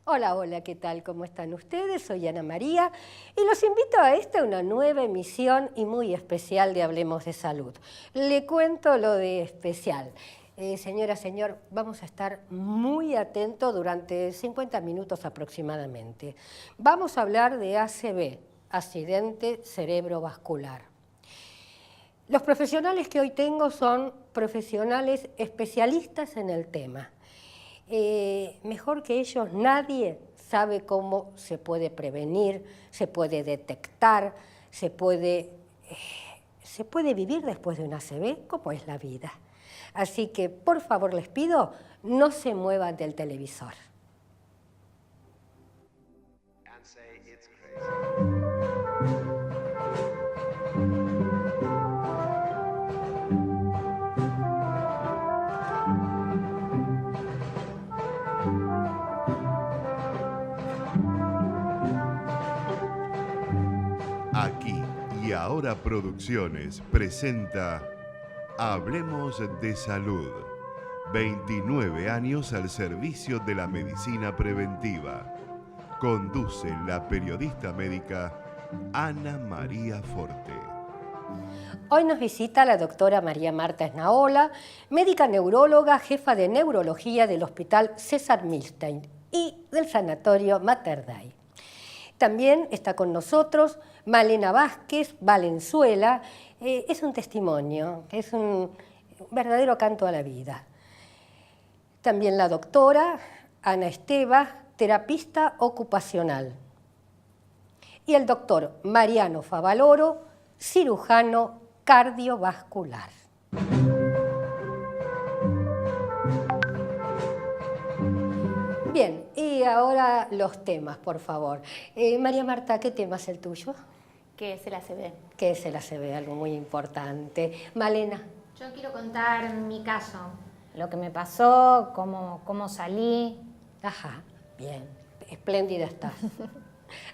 Hola, hola, ¿qué tal? ¿Cómo están ustedes? Soy Ana María y los invito a una nueva emisión y muy especial de Hablemos de Salud. Le cuento lo de especial. Señora, señor, vamos a estar muy atentos durante 50 minutos aproximadamente. Vamos a hablar de ACV, accidente cerebrovascular. Los profesionales que hoy tengo son profesionales especialistas en el tema. Mejor que ellos nadie sabe cómo se puede prevenir, se puede detectar, se puede vivir después de un ACV, como es la vida. Así que, por favor, les pido, no se muevan del televisor. Aquí y Ahora Producciones presenta Hablemos de Salud. 29 años al servicio de la medicina preventiva. Conduce la periodista médica Ana María Forte. Hoy nos visita la doctora María Marta Esnaola, médica neuróloga, jefa de neurología del Hospital César Milstein y del Sanatorio Mater Dei. También está con nosotros Malena Vázquez Valenzuela. Es un testimonio, es un verdadero canto a la vida. También la doctora Ana Esteva, terapista ocupacional. Y el doctor Mariano Favaloro, cirujano cardiovascular. Bien, y ahora los temas, por favor. María Marta, ¿qué tema es el tuyo? ¿Qué es el ACV? ¿Qué es el ACV? Algo muy importante. Malena. Yo quiero contar mi caso, lo que me pasó, cómo salí. Ajá, bien, espléndida estás.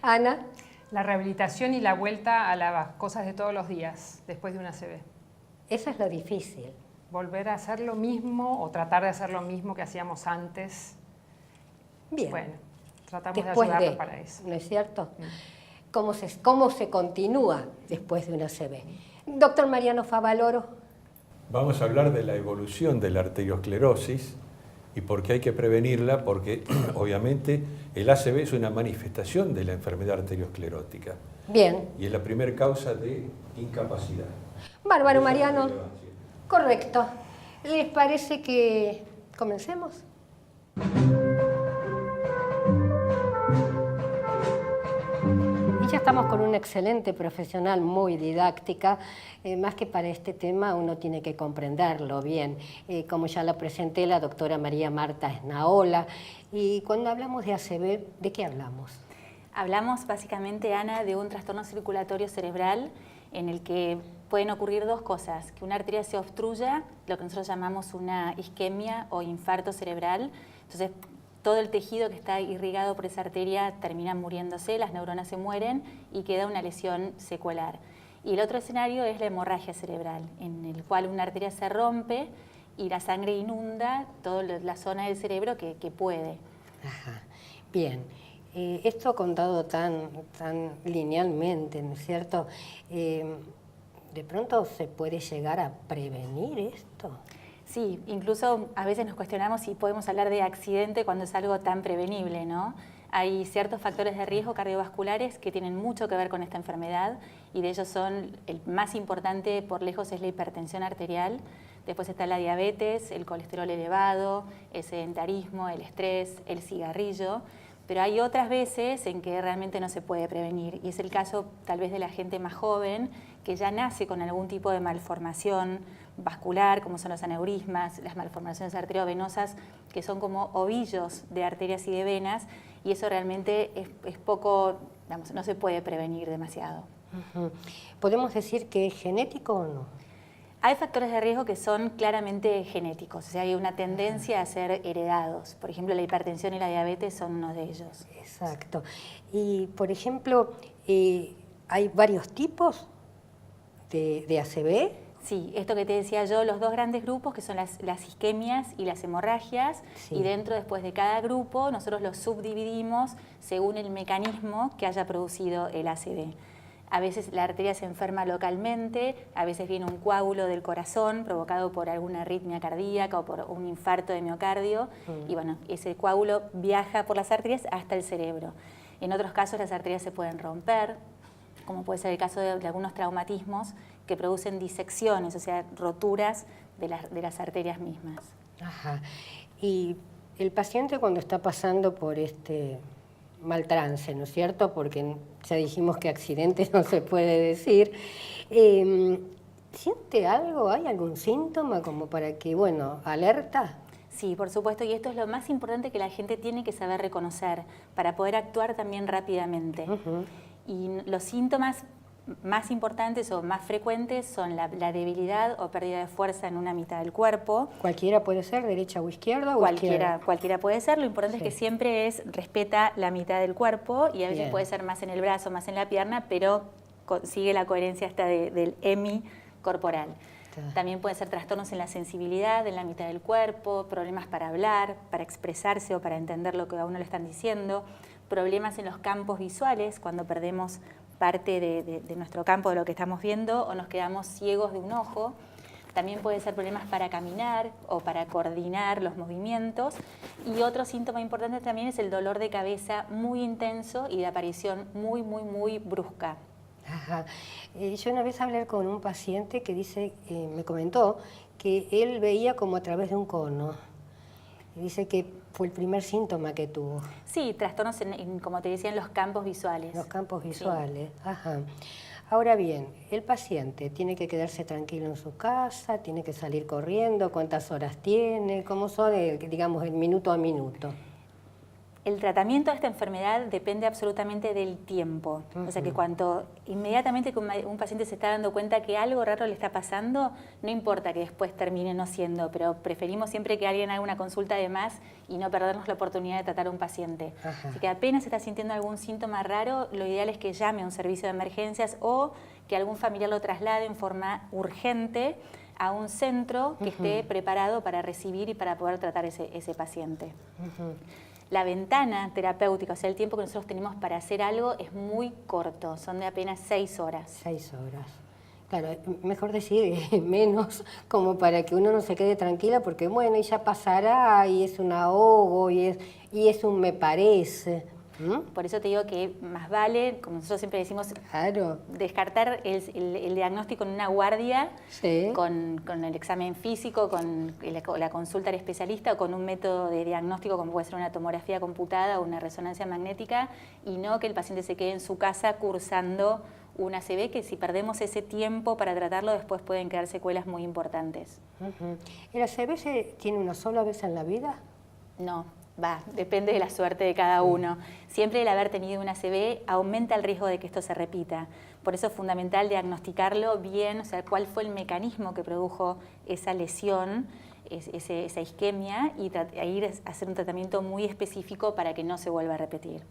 Ana. La rehabilitación y la vuelta a las cosas de todos los días después de una ACV. Eso es lo difícil. Volver a hacer lo mismo o tratar de hacer lo mismo que hacíamos antes. Bien. Bueno, tratamos después de ayudarlo para eso. ¿No es cierto? ¿Cómo se continúa después de una ACV? Doctor Mariano Favaloro. Vamos a hablar de la evolución de la arteriosclerosis y por qué hay que prevenirla, porque obviamente el ACV es una manifestación de la enfermedad arteriosclerótica. Bien. Y es la primera causa de incapacidad. Bárbaro, Mariano. Correcto. ¿Les parece que comencemos? Y ya estamos con una excelente profesional, muy didáctica. Más que para este tema uno tiene que comprenderlo bien. Como ya la presenté, la doctora María Marta Esnaola. Y cuando hablamos de ACV, ¿de qué hablamos? Hablamos básicamente, Ana, de un trastorno circulatorio cerebral en el que pueden ocurrir dos cosas, que una arteria se obstruya, lo que nosotros llamamos una isquemia o infarto cerebral. Entonces, todo el tejido que está irrigado por esa arteria termina muriéndose, las neuronas se mueren y queda una lesión secuelar. Y el otro escenario es la hemorragia cerebral, en el cual una arteria se rompe y la sangre inunda toda la zona del cerebro que puede. Ajá. Bien. Esto contado tan linealmente, ¿no es cierto? ¿De pronto se puede llegar a prevenir esto? Sí, incluso a veces nos cuestionamos si podemos hablar de accidente cuando es algo tan prevenible, ¿no? Hay ciertos factores de riesgo cardiovasculares que tienen mucho que ver con esta enfermedad y de ellos son, el más importante por lejos es la hipertensión arterial, después está la diabetes, el colesterol elevado, el sedentarismo, el estrés, el cigarrillo, pero hay otras veces en que realmente no se puede prevenir y es el caso tal vez de la gente más joven que ya nace con algún tipo de malformación vascular, como son los aneurismas, las malformaciones arteriovenosas, que son como ovillos de arterias y de venas, y eso realmente es poco, digamos, no se puede prevenir demasiado. ¿Podemos decir que es genético o no? Hay factores de riesgo que son claramente genéticos, o sea, hay una tendencia a ser heredados. Por ejemplo, la hipertensión y la diabetes son uno de ellos. Exacto. Y, por ejemplo, ¿hay varios tipos de ACV Sí, esto que te decía yo, los dos grandes grupos que son las isquemias y las hemorragias, Sí. y dentro después de cada grupo nosotros los subdividimos según el mecanismo que haya producido el ACV. A veces la arteria se enferma localmente, a veces viene un coágulo del corazón provocado por alguna arritmia cardíaca o por un infarto de miocardio, y bueno, ese coágulo viaja por las arterias hasta el cerebro. En otros casos las arterias se pueden romper, como puede ser el caso de algunos traumatismos que producen disecciones, o sea, roturas de las arterias mismas. Ajá. Y el paciente cuando está pasando por este mal trance, ¿no es cierto? Porque ya dijimos que accidente no se puede decir. ¿Siente algo? ¿Hay algún síntoma como para que, bueno, alerta? Sí, por supuesto, y esto es lo más importante que la gente tiene que saber reconocer para poder actuar también rápidamente. Y los síntomas más importantes o más frecuentes son la debilidad o pérdida de fuerza en una mitad del cuerpo. ¿Cualquiera puede ser, derecha o izquierda? Cualquiera puede ser, lo importante es que siempre respeta la mitad del cuerpo, y a veces Bien. puede ser más en el brazo, más en la pierna, pero sigue la coherencia hasta del hemi corporal. También pueden ser trastornos en la sensibilidad, en la mitad del cuerpo, problemas para hablar, para expresarse o para entender lo que a uno le están diciendo, problemas en los campos visuales, cuando perdemos parte de nuestro campo, de lo que estamos viendo, o nos quedamos ciegos de un ojo. También pueden ser problemas para caminar o para coordinar los movimientos. Y otro síntoma importante también es el dolor de cabeza muy intenso y de aparición muy brusca. Ajá. Yo una vez hablé con un paciente que me comentó que él veía como a través de un cono. Y dice que fue el primer síntoma que tuvo. Sí, trastornos, como te decía, en los campos visuales. Los campos visuales. Sí. Ajá. Ahora bien, el paciente tiene que quedarse tranquilo en su casa, tiene que salir corriendo, cuántas horas tiene, cómo son, digamos, el minuto a minuto. El tratamiento de esta enfermedad depende absolutamente del tiempo. O sea que cuando inmediatamente un paciente se está dando cuenta que algo raro le está pasando, no importa que después termine no siendo, pero preferimos siempre que alguien haga una consulta de más y no perdernos la oportunidad de tratar a un paciente. Ajá. Así que apenas está sintiendo algún síntoma raro, lo ideal es que llame a un servicio de emergencias o que algún familiar lo traslade en forma urgente a un centro que esté preparado para recibir y para poder tratar ese paciente. La ventana terapéutica, o sea, el tiempo que nosotros tenemos para hacer algo es muy corto, son de apenas 6 horas. 6 horas. Claro, mejor decir menos, como para que uno no se quede tranquila, porque bueno, y ya pasará, y es un ahogo, y es un me parece. Por eso te digo que más vale, como nosotros siempre decimos, claro, descartar el diagnóstico en una guardia, sí, con el examen físico, con la consulta al especialista o con un método de diagnóstico como puede ser una tomografía computada o una resonancia magnética, y no que el paciente se quede en su casa cursando un ACV, que si perdemos ese tiempo para tratarlo después pueden quedar secuelas muy importantes. ¿El ACV se tiene una sola vez en la vida? No. Depende de la suerte de cada uno. Siempre el haber tenido un ACV aumenta el riesgo de que esto se repita. Por eso es fundamental diagnosticarlo bien, o sea, cuál fue el mecanismo que produjo esa lesión, esa isquemia, y ir a hacer un tratamiento muy específico para que no se vuelva a repetir.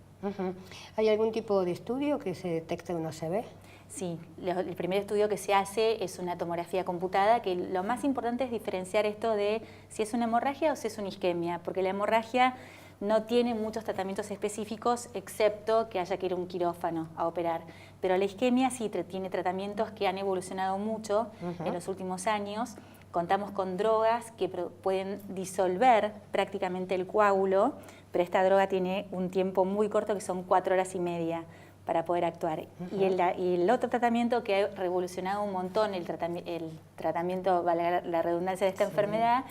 ¿Hay algún tipo de estudio que se detecte un ACV? Sí, el primer estudio que se hace es una tomografía computada, que lo más importante es diferenciar esto de si es una hemorragia o si es una isquemia, porque la hemorragia no tiene muchos tratamientos específicos, excepto que haya que ir a un quirófano a operar. Pero la isquemia sí tiene tratamientos que han evolucionado mucho en los últimos años. Contamos con drogas que pueden disolver prácticamente el coágulo, pero esta droga tiene un tiempo muy corto, que son 4 horas y media. Para poder actuar. Y el otro tratamiento que ha revolucionado un montón el tratamiento, vale la redundancia, de esta enfermedad,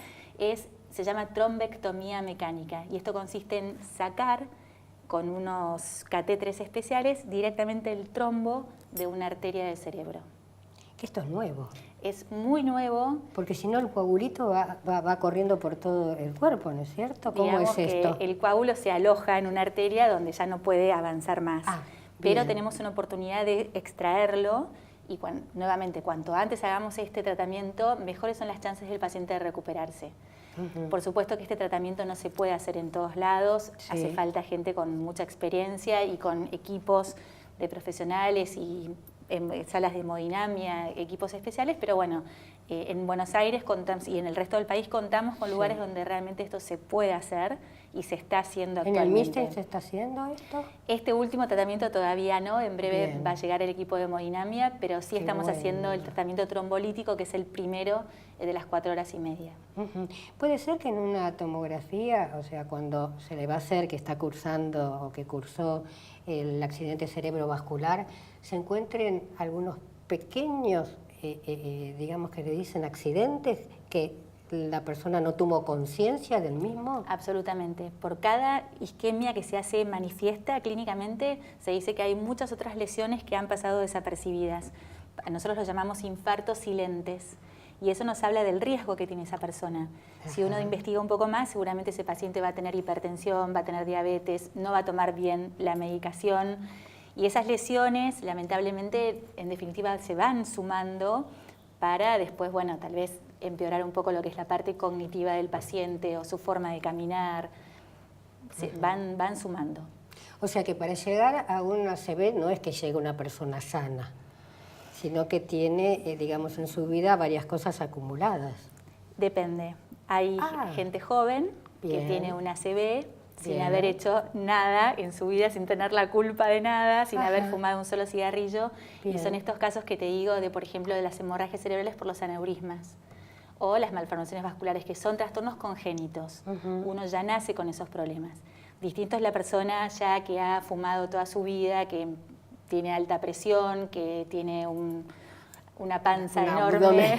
se llama trombectomía mecánica. Y esto consiste en sacar con unos catéteres especiales directamente el trombo de una arteria del cerebro. Que esto es nuevo. Es muy nuevo. Porque si no el coagulito va corriendo por todo el cuerpo, ¿no es cierto? ¿Cómo Digamos es esto? Que el coágulo se aloja en una arteria donde ya no puede avanzar más. Pero bien, tenemos una oportunidad de extraerlo y nuevamente, cuanto antes hagamos este tratamiento, mejores son las chances del paciente de recuperarse. Por supuesto que este tratamiento no se puede hacer en todos lados, hace falta gente con mucha experiencia y con equipos de profesionales y en salas de hemodinamia, equipos especiales, pero bueno, en Buenos Aires contamos, y en el resto del país contamos con lugares donde realmente esto se puede hacer y se está haciendo ¿En el actualmente. MISTEN se está haciendo esto? Este último tratamiento todavía no, en breve Bien. va a llegar el equipo de hemodinamia, pero sí Qué estamos bueno. haciendo el tratamiento trombolítico, que es el primero de las 4 horas y media. Ujú. Puede ser que en una tomografía, o sea, cuando se le va a hacer, que está cursando o que cursó el accidente cerebrovascular, se encuentren algunos pequeños, digamos que le dicen accidentes, que la persona no tuvo conciencia del mismo. Absolutamente. Por cada isquemia que se hace manifiesta clínicamente, se dice que hay muchas otras lesiones que han pasado desapercibidas. Nosotros los llamamos infartos silentes. Y eso nos habla del riesgo que tiene esa persona. Si uno investiga un poco más, seguramente ese paciente va a tener hipertensión, va a tener diabetes, no va a tomar bien la medicación. Y esas lesiones, lamentablemente, en definitiva, se van sumando para después, bueno, tal vez empeorar un poco lo que es la parte cognitiva del paciente o su forma de caminar. Van sumando. O sea que para llegar a un ACV no es que llegue una persona sana, sino que tiene, digamos, en su vida varias cosas acumuladas. Depende. Hay gente joven que tiene un ACV sin haber hecho nada en su vida, sin tener la culpa de nada, sin haber fumado un solo cigarrillo. Bien. Y son estos casos que te digo de, por ejemplo, de las hemorragias cerebrales por los aneurismas o las malformaciones vasculares, que son trastornos congénitos. Uno ya nace con esos problemas. Distinto es la persona ya que ha fumado toda su vida, que tiene alta presión, que tiene una panza enorme.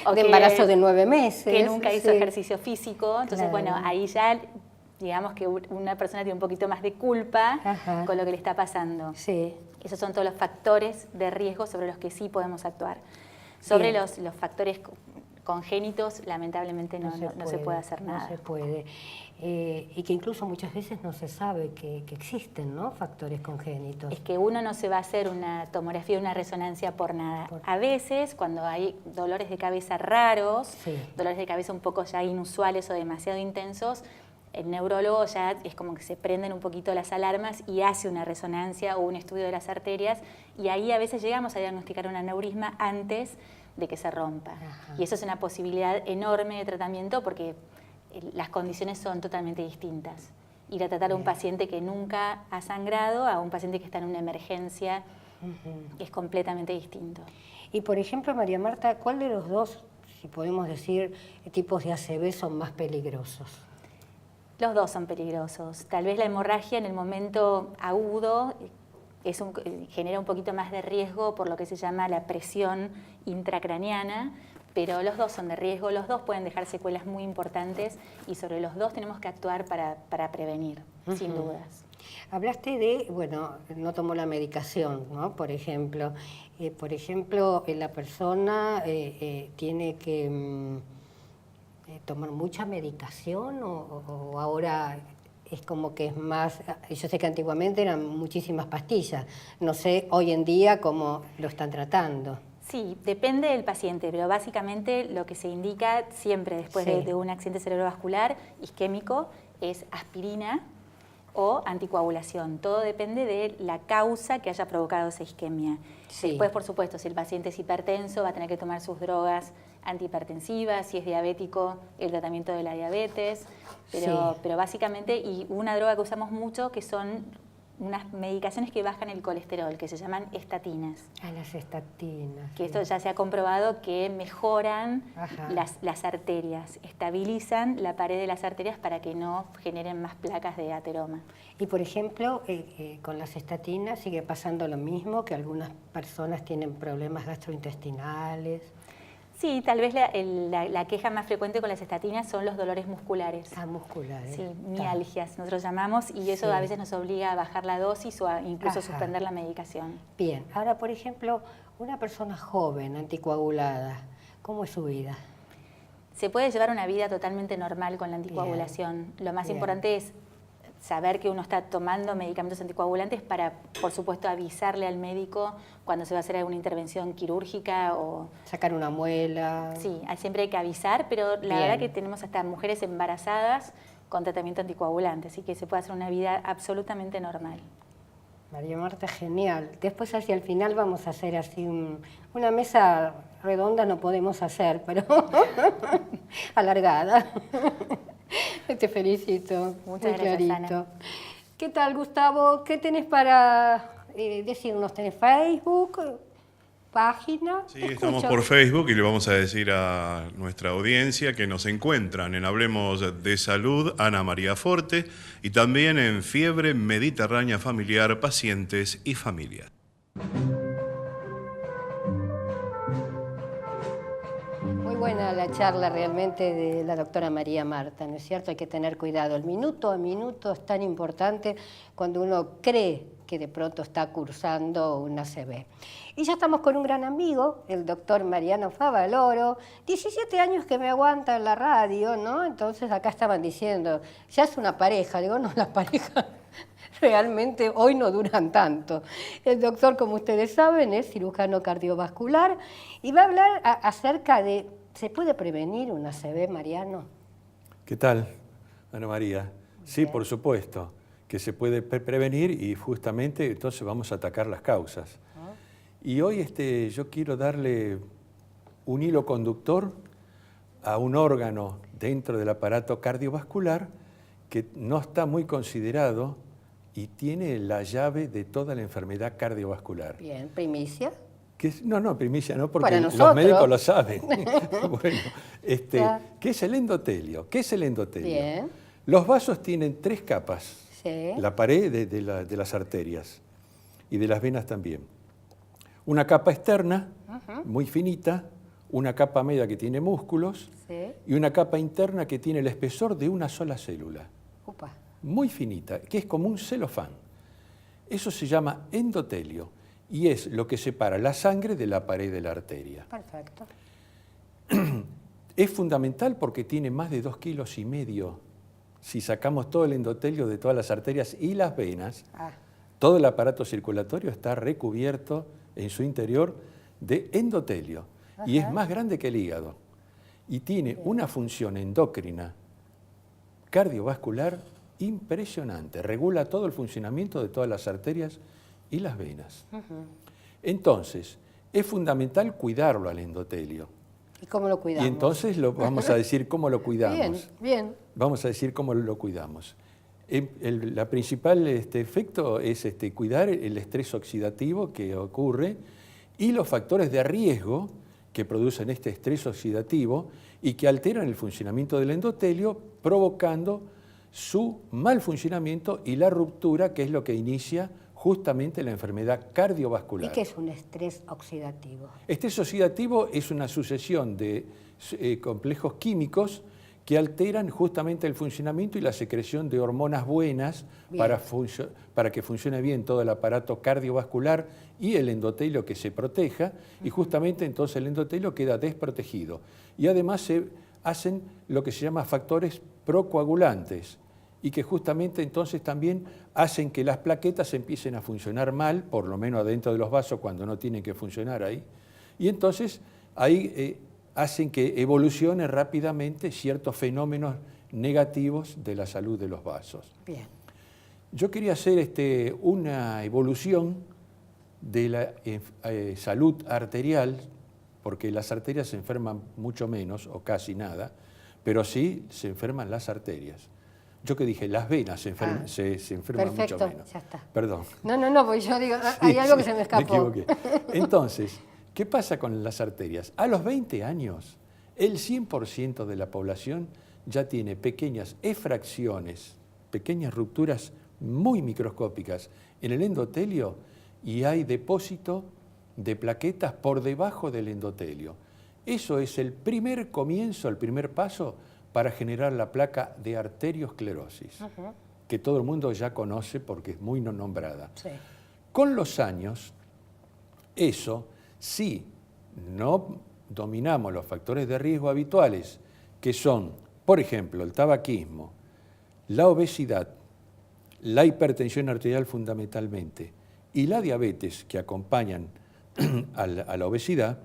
O de embarazo de 9 meses. Que nunca hizo sí. ejercicio físico. Entonces, bueno, ahí ya, digamos que una persona tiene un poquito más de culpa con lo que le está pasando. Sí. Esos son todos los factores de riesgo sobre los que sí podemos actuar. Sobre los factores congénitos, lamentablemente no se puede hacer nada. No se puede. Y que incluso muchas veces no se sabe que existen, ¿no?, factores congénitos. Es que uno no se va a hacer una tomografía, una resonancia por nada. A veces, cuando hay dolores de cabeza raros, dolores de cabeza un poco ya inusuales o demasiado intensos, el neurólogo ya es como que se prenden un poquito las alarmas y hace una resonancia o un estudio de las arterias, y ahí a veces llegamos a diagnosticar un aneurisma antes de que se rompa. Y eso es una posibilidad enorme de tratamiento porque las condiciones son totalmente distintas. Ir a tratar a un paciente que nunca ha sangrado a un paciente que está en una emergencia es completamente distinto. Y por ejemplo, María Marta, ¿cuál de los dos, si podemos decir, tipos de ACV son más peligrosos? Los dos son peligrosos. Tal vez la hemorragia en el momento agudo genera un poquito más de riesgo por lo que se llama la presión intracraneana, pero los dos son de riesgo, los dos pueden dejar secuelas muy importantes y sobre los dos tenemos que actuar para prevenir, sin dudas. Hablaste de, bueno, no tomó la medicación, ¿no?, por ejemplo. La persona tiene que tomar mucha medicación o ahora es como que es más, yo sé que antiguamente eran muchísimas pastillas, no sé hoy en día cómo lo están tratando. Sí, depende del paciente, pero básicamente lo que se indica siempre después de un accidente cerebrovascular isquémico es aspirina o anticoagulación. Todo depende de la causa que haya provocado esa isquemia. Después, por supuesto, si el paciente es hipertenso, va a tener que tomar sus drogas antihipertensivas, si es diabético, el tratamiento de la diabetes, pero básicamente, y una droga que usamos mucho que son unas medicaciones que bajan el colesterol, que se llaman estatinas. Las estatinas. Que esto ya se ha comprobado que mejoran las arterias, estabilizan la pared de las arterias para que no generen más placas de ateroma. Y por ejemplo, con las estatinas sigue pasando lo mismo, que algunas personas tienen problemas gastrointestinales. Sí, tal vez la queja más frecuente con las estatinas son los dolores musculares. Musculares. Sí, mialgias, nosotros llamamos, y eso a veces nos obliga a bajar la dosis o a incluso suspender la medicación. Bien, ahora por ejemplo, una persona joven, anticoagulada, ¿cómo es su vida? Se puede llevar una vida totalmente normal con la anticoagulación. Lo más importante es saber que uno está tomando medicamentos anticoagulantes para, por supuesto, avisarle al médico cuando se va a hacer alguna intervención quirúrgica o... Sacar una muela. Sí, siempre hay que avisar, pero la verdad que tenemos hasta mujeres embarazadas con tratamiento anticoagulante, así que se puede hacer una vida absolutamente normal. María Marta, genial. Después hacia el final vamos a hacer así una mesa redonda, no podemos hacer, pero alargada. Te felicito. Muchas muy gracias, clarito. Ana. ¿Qué tal, Gustavo? ¿Qué tenés para decirnos? ¿Tenés Facebook? ¿Página? Sí, Te estamos escucho. por Facebook y le vamos a decir a nuestra audiencia que nos encuentran en Hablemos de Salud, Ana María Forte, y también en Fiebre Mediterránea Familiar, Pacientes y Familias. Muy buena la charla realmente de la doctora María Marta, ¿no es cierto? Hay que tener cuidado. El minuto a minuto es tan importante cuando uno cree que de pronto está cursando una ACV. Y ya estamos con un gran amigo, el doctor Mariano Favaloro, 17 años que me aguanta en la radio, ¿no? Entonces acá estaban diciendo, ya es una pareja. Digo, no, las parejas realmente hoy no duran tanto. El doctor, como ustedes saben, es cirujano cardiovascular y va a hablar acerca de, ¿se puede prevenir una ACV, Mariano? ¿Qué tal, Ana María? Sí, Bien. por supuesto, que se puede prevenir y justamente entonces vamos a atacar las causas. Y hoy yo quiero darle un hilo conductor a un órgano dentro del aparato cardiovascular que no está muy considerado y tiene la llave de toda la enfermedad cardiovascular. Bien, primicia. No, primicia no, porque Para los nosotros. médicos lo saben. Bueno, Ya. ¿qué es el endotelio? ¿Qué es el endotelio? Bien. Los vasos tienen 3 capas. Sí. La pared de las arterias y de las venas también. Una capa externa, muy finita, una capa media que tiene músculos Sí. y una capa interna que tiene el espesor de una sola célula, Upa. muy finita, que es como un celofán. Eso se llama endotelio y es lo que separa la sangre de la pared de la arteria. Perfecto. Es fundamental porque tiene más de 2,5 kilos. Si sacamos todo el endotelio de todas las arterias y las venas, Ah, todo el aparato circulatorio está recubierto en su interior de endotelio y es más grande que el hígado y tiene una función endocrina cardiovascular impresionante, regula todo el funcionamiento de todas las arterias y las venas. Entonces, es fundamental cuidarlo al endotelio. ¿y cómo lo cuidamos? Y entonces vamos a decir cómo lo cuidamos. Bien, bien. Vamos a decir cómo lo cuidamos. La principal efecto es cuidar el estrés oxidativo que ocurre y los factores de riesgo que producen este estrés oxidativo y que alteran el funcionamiento del endotelio, provocando su mal funcionamiento y la ruptura, que es lo que inicia justamente la enfermedad cardiovascular. ¿Y qué es un estrés oxidativo? Estrés oxidativo es una sucesión de complejos químicos que alteran justamente el funcionamiento y la secreción de hormonas buenas para que funcione bien todo el aparato cardiovascular y el endotelio que se proteja, y justamente entonces el endotelio queda desprotegido. Y además se hacen lo que se llama factores procoagulantes, y que justamente entonces también hacen que las plaquetas empiecen a funcionar mal, por lo menos adentro de los vasos cuando no tienen que funcionar ahí, y entonces ahí hacen que evolucione rápidamente ciertos fenómenos negativos de la salud de los vasos. Bien. Yo quería hacer una evolución de la salud arterial, porque las arterias se enferman mucho menos o casi nada, pero sí se enferman las arterias. Yo que dije, las venas se enferman, se enferman perfecto, mucho menos. ya está. Perdón. No, porque yo digo, hay algo que se me escapó. Me equivoqué. Entonces, ¿qué pasa con las arterias? A los 20 años, el 100% de la población ya tiene pequeñas efracciones, pequeñas rupturas muy microscópicas en el endotelio y hay depósito de plaquetas por debajo del endotelio. Eso es el primer comienzo, el primer paso para generar la placa de arteriosclerosis, que todo el mundo ya conoce porque es muy nombrada. Sí. Con los años, eso, si no dominamos los factores de riesgo habituales, que son, por ejemplo, el tabaquismo, la obesidad, la hipertensión arterial fundamentalmente, y la diabetes que acompañan a la obesidad,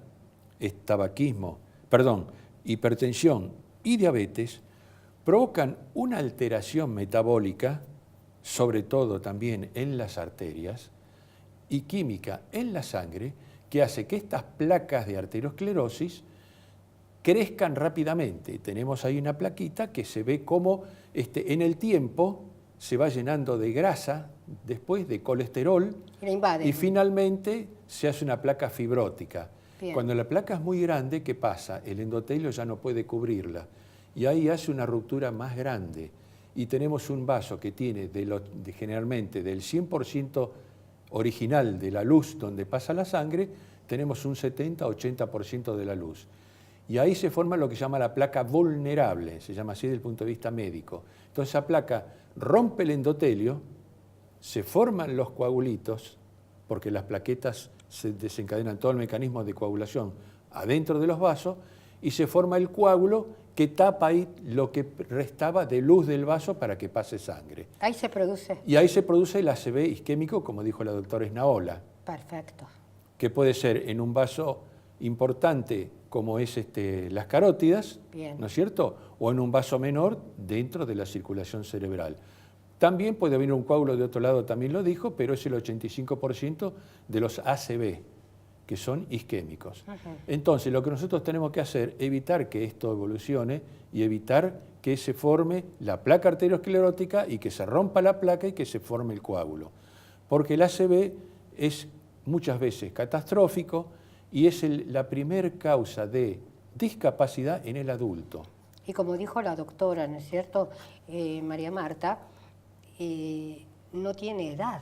hipertensión y diabetes, provocan una alteración metabólica, sobre todo también en las arterias, y química en la sangre que hace que estas placas de arteriosclerosis crezcan rápidamente. Tenemos ahí una plaquita que se ve cómo en el tiempo se va llenando de grasa, después de colesterol, y finalmente se hace una placa fibrótica. Bien. Cuando la placa es muy grande, ¿qué pasa? El endotelio ya no puede cubrirla y ahí hace una ruptura más grande y tenemos un vaso que tiene generalmente del 100% original de la luz donde pasa la sangre, tenemos un 70-80% de la luz. Y ahí se forma lo que se llama la placa vulnerable, se llama así desde el punto de vista médico. Entonces esa placa rompe el endotelio, se forman los coagulitos, porque las plaquetas se desencadenan todo el mecanismo de coagulación adentro de los vasos, y se forma el coágulo que tapa ahí lo que restaba de luz del vaso para que pase sangre. Ahí se produce. Y ahí se produce el ACV isquémico, como dijo la doctora Esnaola, Perfecto. que puede ser en un vaso importante como es las carótidas, Bien. ¿no es cierto? O en un vaso menor dentro de la circulación cerebral. También puede venir un coágulo de otro lado, también lo dijo, pero es el 85% de los ACV, que son isquémicos. Entonces, lo que nosotros tenemos que hacer es evitar que esto evolucione y evitar que se forme la placa arteriosclerótica y que se rompa la placa y que se forme el coágulo. Porque el ACV es muchas veces catastrófico y es la primer causa de discapacidad en el adulto. Y como dijo la doctora, ¿no es cierto, María Marta, no tiene edad.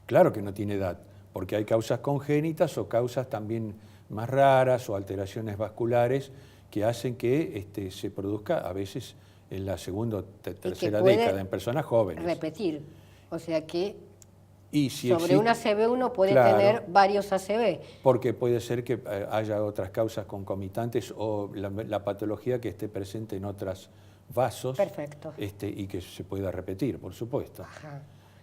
Claro que no tiene edad, porque hay causas congénitas o causas también más raras o alteraciones vasculares que hacen que se produzca a veces en la segunda o tercera década en personas jóvenes. Repetir, o sea que y si sobre un ACV uno puede claro, tener varios ACV. Porque puede ser que haya otras causas concomitantes o la patología que esté presente en otros vasos. Perfecto. Y que se pueda repetir, por supuesto. Ajá.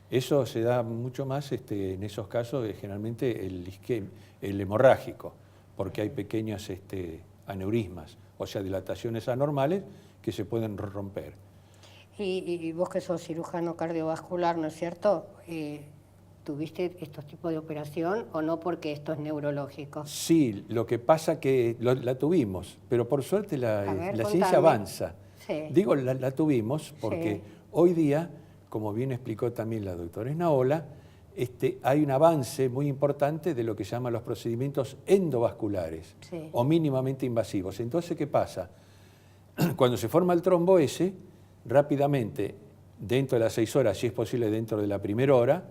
Eso se da mucho más en esos casos, generalmente el hemorrágico, porque hay pequeños aneurismas, o sea, dilataciones anormales que se pueden romper. Y vos que sos cirujano cardiovascular, ¿no es cierto? ¿Tuviste estos tipos de operación o no porque esto es neurológico? Sí, lo que pasa que la tuvimos, pero por suerte la ciencia avanza. Sí. Digo, la tuvimos porque Sí. hoy día, como bien explicó también la doctora Esnaola, hay un avance muy importante de lo que se llaman los procedimientos endovasculares Sí. o mínimamente invasivos. Entonces, ¿qué pasa? Cuando se forma el trombo ese, rápidamente, dentro de las 6 horas, si es posible dentro de la primera hora,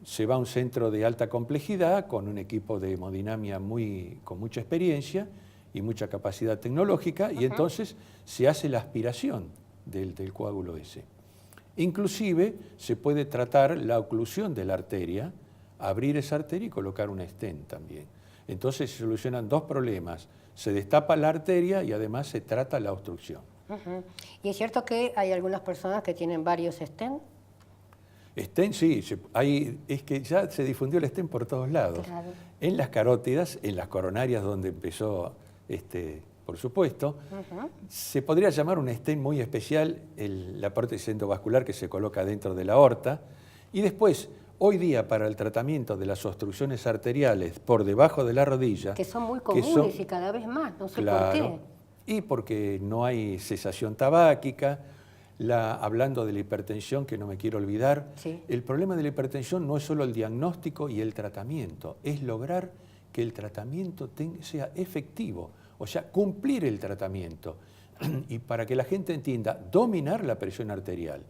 se va a un centro de alta complejidad con un equipo de hemodinamia con mucha experiencia y mucha capacidad tecnológica, y entonces se hace la aspiración del coágulo ese. Inclusive se puede tratar la oclusión de la arteria, abrir esa arteria y colocar un stent también. Entonces se solucionan dos problemas, se destapa la arteria y además se trata la obstrucción. ¿Y es cierto que hay algunas personas que tienen varios stent? Stent, sí, es que ya se difundió el stent por todos lados. Claro. En las carótidas, en las coronarias donde empezó, por supuesto, se podría llamar un stent muy especial la prótesis endovascular que se coloca dentro de la aorta. Y después, hoy día, para el tratamiento de las obstrucciones arteriales por debajo de la rodilla... Que son muy comunes y cada vez más, no sé por qué. Y porque no hay cesación tabáquica. Hablando de la hipertensión, que no me quiero olvidar, Sí. El problema de la hipertensión no es solo el diagnóstico y el tratamiento, es lograr que el tratamiento sea efectivo, o sea, cumplir el tratamiento. Y para que la gente entienda, dominar la presión arterial.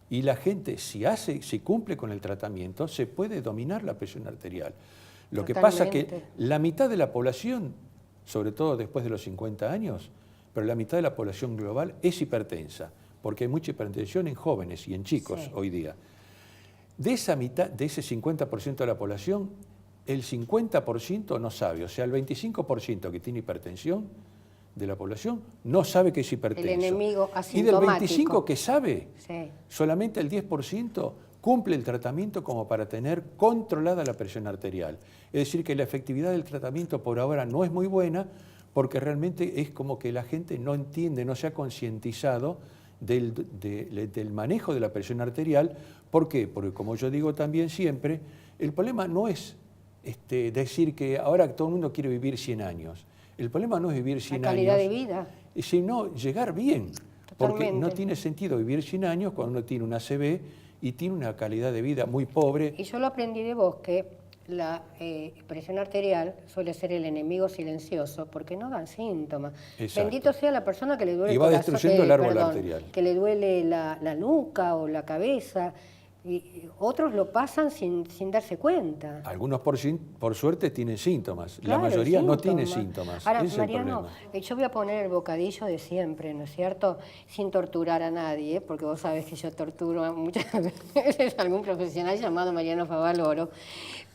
Y la gente, si cumple con el tratamiento, se puede dominar la presión arterial. Lo que pasa es que la mitad de la población, sobre todo después de los 50 años, pero la mitad de la población global es hipertensa, porque hay mucha hipertensión en jóvenes y en chicos Sí. hoy día. De esa mitad, de ese 50% de la población, el 50% no sabe, o sea, el 25% que tiene hipertensión de la población no sabe que es hipertenso. El enemigo Y del asintomático. 25% que sabe, Sí. solamente el 10% cumple el tratamiento como para tener controlada la presión arterial. Es decir, que la efectividad del tratamiento por ahora no es muy buena, porque realmente es como que la gente no entiende, no se ha concientizado del manejo de la presión arterial. ¿Por qué? Porque, como yo digo también siempre, El problema no es decir que ahora todo el mundo quiere vivir 100 años. El problema no es vivir 100 años. La calidad de vida. Sino llegar bien. Porque Totalmente. no tiene sentido vivir 100 años cuando uno tiene una ACV y tiene una calidad de vida muy pobre. Y yo lo aprendí de vos, que la presión arterial suele ser el enemigo silencioso porque no dan síntomas. Exacto. Bendito sea la persona que le duele Y va el corazón, destruyendo el árbol arterial. que le duele la nuca o la cabeza. Y otros lo pasan sin darse cuenta. Algunos por suerte tienen síntomas, Claro, la mayoría no síntomas. tiene síntomas. Ahora, Ese es el Mariano, problema. yo voy a poner el bocadillo de siempre, ¿no es cierto? Sin torturar a nadie, porque vos sabés que yo torturo a muchas veces a algún profesional llamado Mariano Favaloro,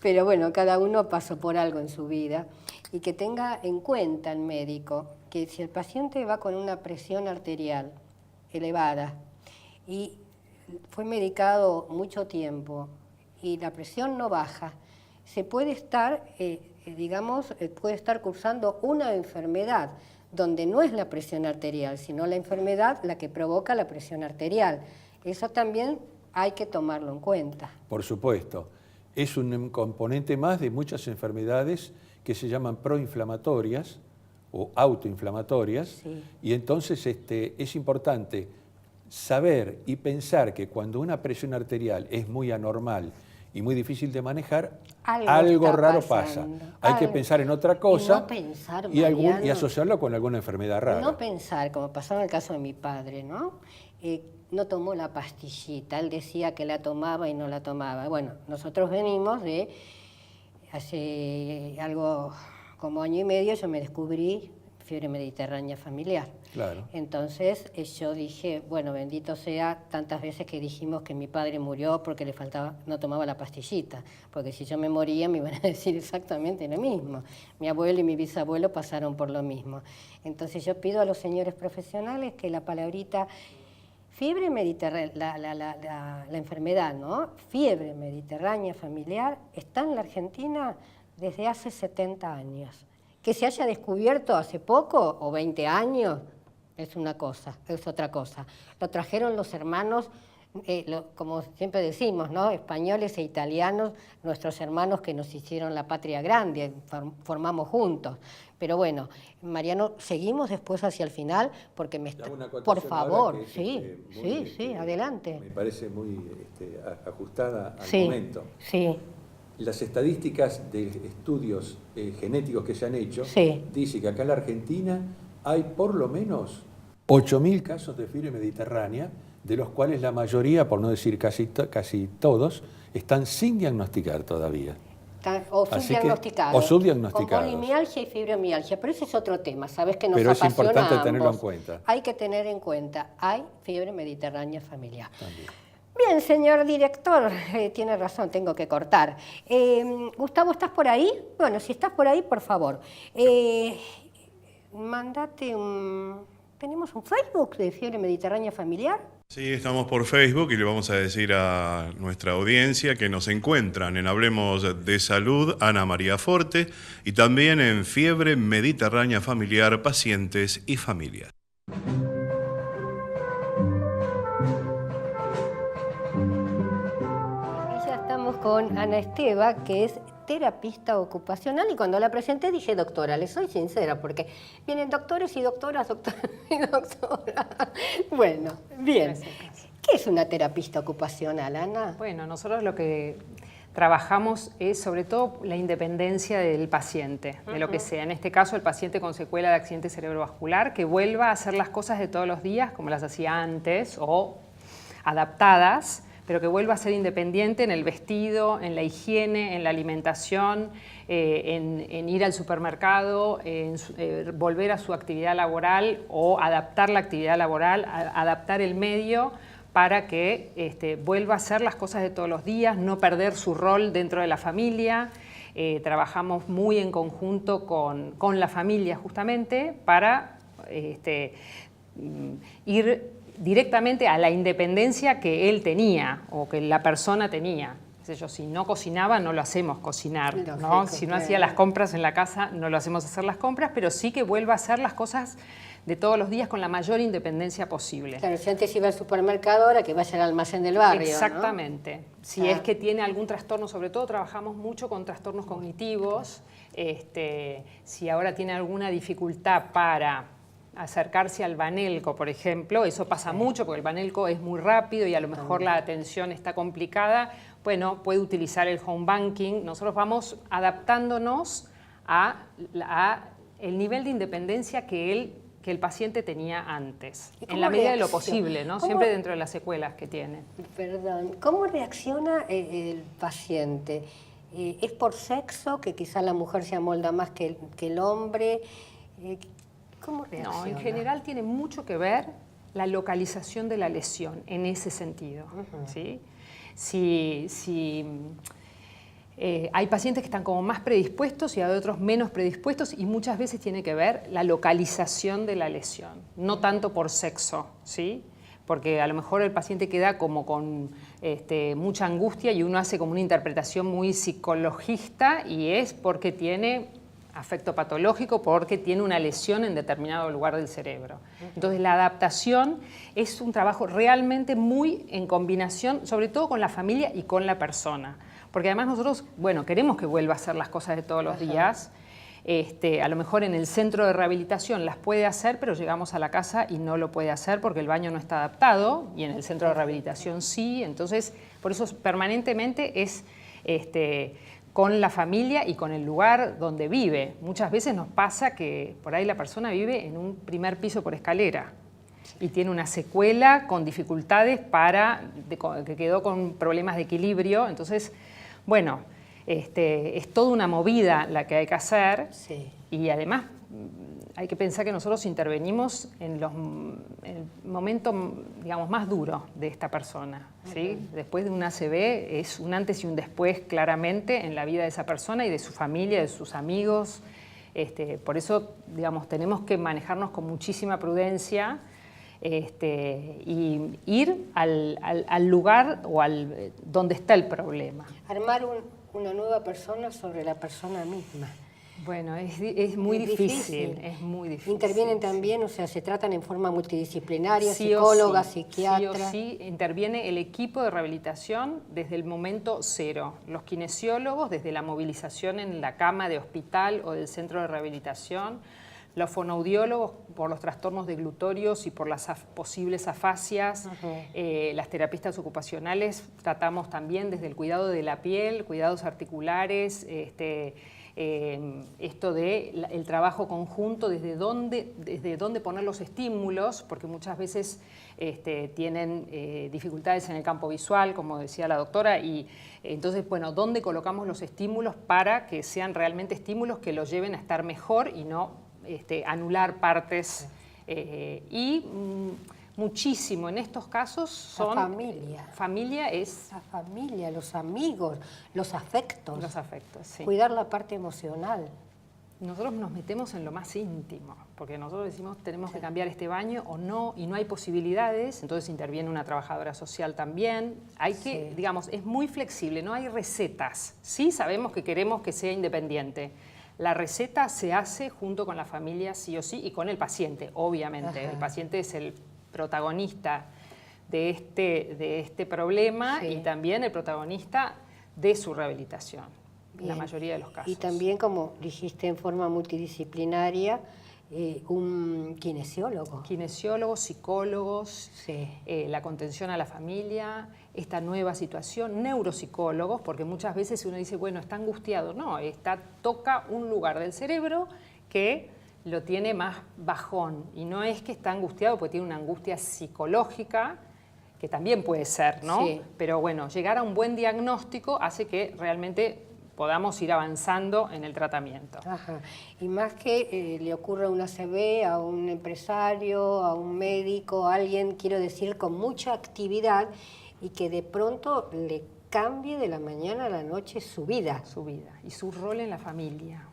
pero bueno, cada uno pasó por algo en su vida, y que tenga en cuenta el médico que si el paciente va con una presión arterial elevada y fue medicado mucho tiempo y la presión no baja, se puede estar, puede estar cursando una enfermedad donde no es la presión arterial, sino la enfermedad la que provoca la presión arterial. Eso también hay que tomarlo en cuenta. Por supuesto, es un componente más de muchas enfermedades que se llaman proinflamatorias o autoinflamatorias, Sí. y entonces es importante saber y pensar que cuando una presión arterial es muy anormal y muy difícil de manejar, algo está raro pasa. pasando. Hay que pensar en otra cosa Y no pensar, y Mariano, asociarlo con alguna enfermedad rara. no pensar, como pasó en el caso de mi padre, ¿no? No tomó la pastillita, él decía que la tomaba y no la tomaba. Bueno, nosotros venimos de hace algo como año y medio, yo me descubrí fiebre mediterránea familiar. Claro. Entonces yo dije, bueno, bendito sea tantas veces que dijimos que mi padre murió porque le faltaba, no tomaba la pastillita, porque si yo me moría me iban a decir exactamente lo mismo. Mi abuelo y mi bisabuelo pasaron por lo mismo. Entonces yo pido a los señores profesionales que la palabrita fiebre mediterránea, la enfermedad, ¿no? Fiebre mediterránea familiar está en la Argentina desde hace 70 años. Que se haya descubierto hace poco o 20 años es una cosa, es otra cosa. Lo trajeron los hermanos, como siempre decimos, ¿no? Españoles e italianos, nuestros hermanos que nos hicieron la patria grande, formamos juntos. Pero bueno, Mariano, seguimos después hacia el final, porque por favor, sí, adelante. Me parece muy ajustada al Sí, momento. sí. Las estadísticas de estudios genéticos que se han hecho Sí. dicen que acá en la Argentina hay por lo menos 8.000 casos de fiebre mediterránea, de los cuales la mayoría, por no decir casi todos, están sin diagnosticar todavía. O Así que- subdiagnosticados. o subdiagnosticados. Con polimialgia y fibromialgia, pero ese es otro tema, sabes que nos Pero es apasiona importante a tenerlo en ambos. cuenta. Hay que tener en cuenta, hay fiebre mediterránea familiar. También. Bien, señor director, tiene razón, tengo que cortar. Gustavo, ¿estás por ahí? Bueno, si estás por ahí, por favor. Mandate un... ¿Tenemos un Facebook de fiebre mediterránea familiar? Sí, estamos por Facebook y le vamos a decir a nuestra audiencia que nos encuentran en Hablemos de Salud, Ana María Forte, y también en Fiebre Mediterránea Familiar, Pacientes y Familias. Y ya estamos con Ana Esteva, que es terapista ocupacional, y cuando la presenté dije doctora, le soy sincera, porque vienen doctores y doctoras, doctoras y doctoras. Bueno, bien. ¿Qué es una terapista ocupacional, Ana? Bueno, nosotros lo que trabajamos es sobre todo la independencia del paciente, de lo que sea. En este caso, el paciente con secuela de accidente cerebrovascular, que vuelva a hacer las cosas de todos los días como las hacía antes o adaptadas, pero que vuelva a ser independiente en el vestido, en la higiene, en la alimentación, en ir al supermercado, en volver a su actividad laboral o adaptar la actividad laboral, adaptar el medio para que vuelva a hacer las cosas de todos los días, no perder su rol dentro de la familia. Trabajamos muy en conjunto con la familia justamente para ir directamente a la independencia que él tenía o que la persona tenía. qué sé yo, si no cocinaba, no lo hacemos cocinar, ¿no? Lógico, Si no claro. hacía las compras en la casa, no lo hacemos hacer las compras, pero sí que vuelva a hacer las cosas de todos los días con la mayor independencia posible. Claro, si antes iba al supermercado, ahora que vaya al almacén del barrio, ¿no? Exactamente. Si Ah. es que tiene algún trastorno, sobre todo trabajamos mucho con trastornos cognitivos, si ahora tiene alguna dificultad para acercarse al Banelco, por ejemplo, eso pasa mucho porque el Banelco es muy rápido y a lo mejor la atención está complicada, bueno, puede utilizar el home banking. Nosotros vamos adaptándonos a el nivel de independencia que el paciente tenía antes, ¿Y en cómo la medida de lo reacciona? posible, ¿no? ¿Cómo? Siempre dentro de las secuelas que tiene. Perdón, ¿cómo reacciona el paciente? ¿Es por sexo, que quizá la mujer se amolda más que el hombre? ¿Cómo reacciona? No, en general tiene mucho que ver la localización de la lesión en ese sentido. ¿Sí? Hay pacientes que están como más predispuestos y hay otros menos predispuestos y muchas veces tiene que ver la localización de la lesión, no tanto por sexo, ¿sí? Porque a lo mejor el paciente queda como con mucha angustia y uno hace como una interpretación muy psicologista y es porque tiene afecto patológico, porque tiene una lesión en determinado lugar del cerebro. Entonces la adaptación es un trabajo realmente muy en combinación, sobre todo con la familia y con la persona. Porque además nosotros, bueno, queremos que vuelva a hacer las cosas de todos los días. A lo mejor en el centro de rehabilitación las puede hacer, pero llegamos a la casa y no lo puede hacer porque el baño no está adaptado y en el centro de rehabilitación sí. Entonces, por eso permanentemente es con la familia y con el lugar donde vive. Muchas veces nos pasa que por ahí la persona vive en un primer piso por escalera y tiene una secuela con dificultades que quedó con problemas de equilibrio. Entonces, bueno, es toda una movida la que hay que hacer. Sí. Y además hay que pensar que nosotros intervenimos en el momento, digamos, más duro de esta persona, ¿sí? Después de un ACV es un antes y un después claramente en la vida de esa persona y de su familia, de sus amigos. Por eso, digamos, tenemos que manejarnos con muchísima prudencia y ir al lugar o donde está el problema. Armar una nueva persona sobre la persona misma. Bueno, es muy difícil, es muy difícil. Intervienen también, o sea, se tratan en forma multidisciplinaria, Sí o psicólogas, sí, psiquiatras. Sí o sí, interviene el equipo de rehabilitación desde el momento cero. Los kinesiólogos desde la movilización en la cama de hospital o del centro de rehabilitación. Los fonoaudiólogos por los trastornos deglutorios y por las posibles afasias. Las terapistas ocupacionales tratamos también desde el cuidado de la piel, cuidados articulares, esto de el trabajo conjunto, desde dónde poner los estímulos, porque muchas veces tienen dificultades en el campo visual, como decía la doctora, y entonces, bueno, dónde colocamos los estímulos para que sean realmente estímulos que los lleven a estar mejor y no anular partes. Muchísimo en estos casos son... La familia. Familia es... La familia, los amigos, los afectos. Los afectos, sí. Cuidar la parte emocional. Nosotros nos metemos en lo más íntimo, porque nosotros decimos tenemos que cambiar este baño o no, y no hay posibilidades, entonces interviene una trabajadora social también. Hay que, digamos, es muy flexible, no hay recetas. Sí sabemos que queremos que sea independiente. La receta se hace junto con la familia sí o sí y con el paciente, obviamente. El paciente es el protagonista de este problema y también el protagonista de su rehabilitación, en la mayoría de los casos. Y también, como dijiste, en forma multidisciplinaria, un kinesiólogo. Kinesiólogos, psicólogos, Sí. La contención a la familia, esta nueva situación, neuropsicólogos, porque muchas veces uno dice, bueno, está angustiado. No, toca un lugar del cerebro que lo tiene más bajón. Y no es que está angustiado porque tiene una angustia psicológica, que también puede ser, ¿no? Sí. Pero bueno, llegar a un buen diagnóstico hace que realmente podamos ir avanzando en el tratamiento. Ajá. Y más que le ocurra a un ACV, a un empresario, a un médico, a alguien, quiero decir, con mucha actividad y que de pronto le cambie de la mañana a la noche su vida. Su vida y su rol en la familia.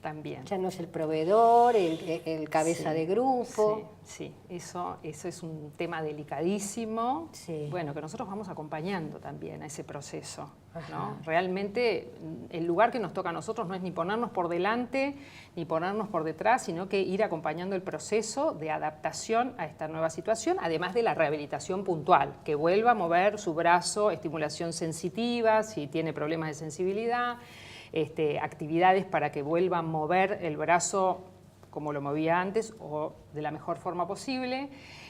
también. Ya no es el proveedor, el cabeza Sí, de grupo. Sí, eso es un tema delicadísimo, Sí. bueno, que nosotros vamos acompañando también a ese proceso, Ajá. ¿no? Realmente el lugar que nos toca a nosotros no es ni ponernos por delante ni ponernos por detrás, sino que ir acompañando el proceso de adaptación a esta nueva situación, además de la rehabilitación puntual, que vuelva a mover su brazo, estimulación sensitiva, si tiene problemas de sensibilidad, actividades para que vuelva a mover el brazo como lo movía antes o de la mejor forma posible,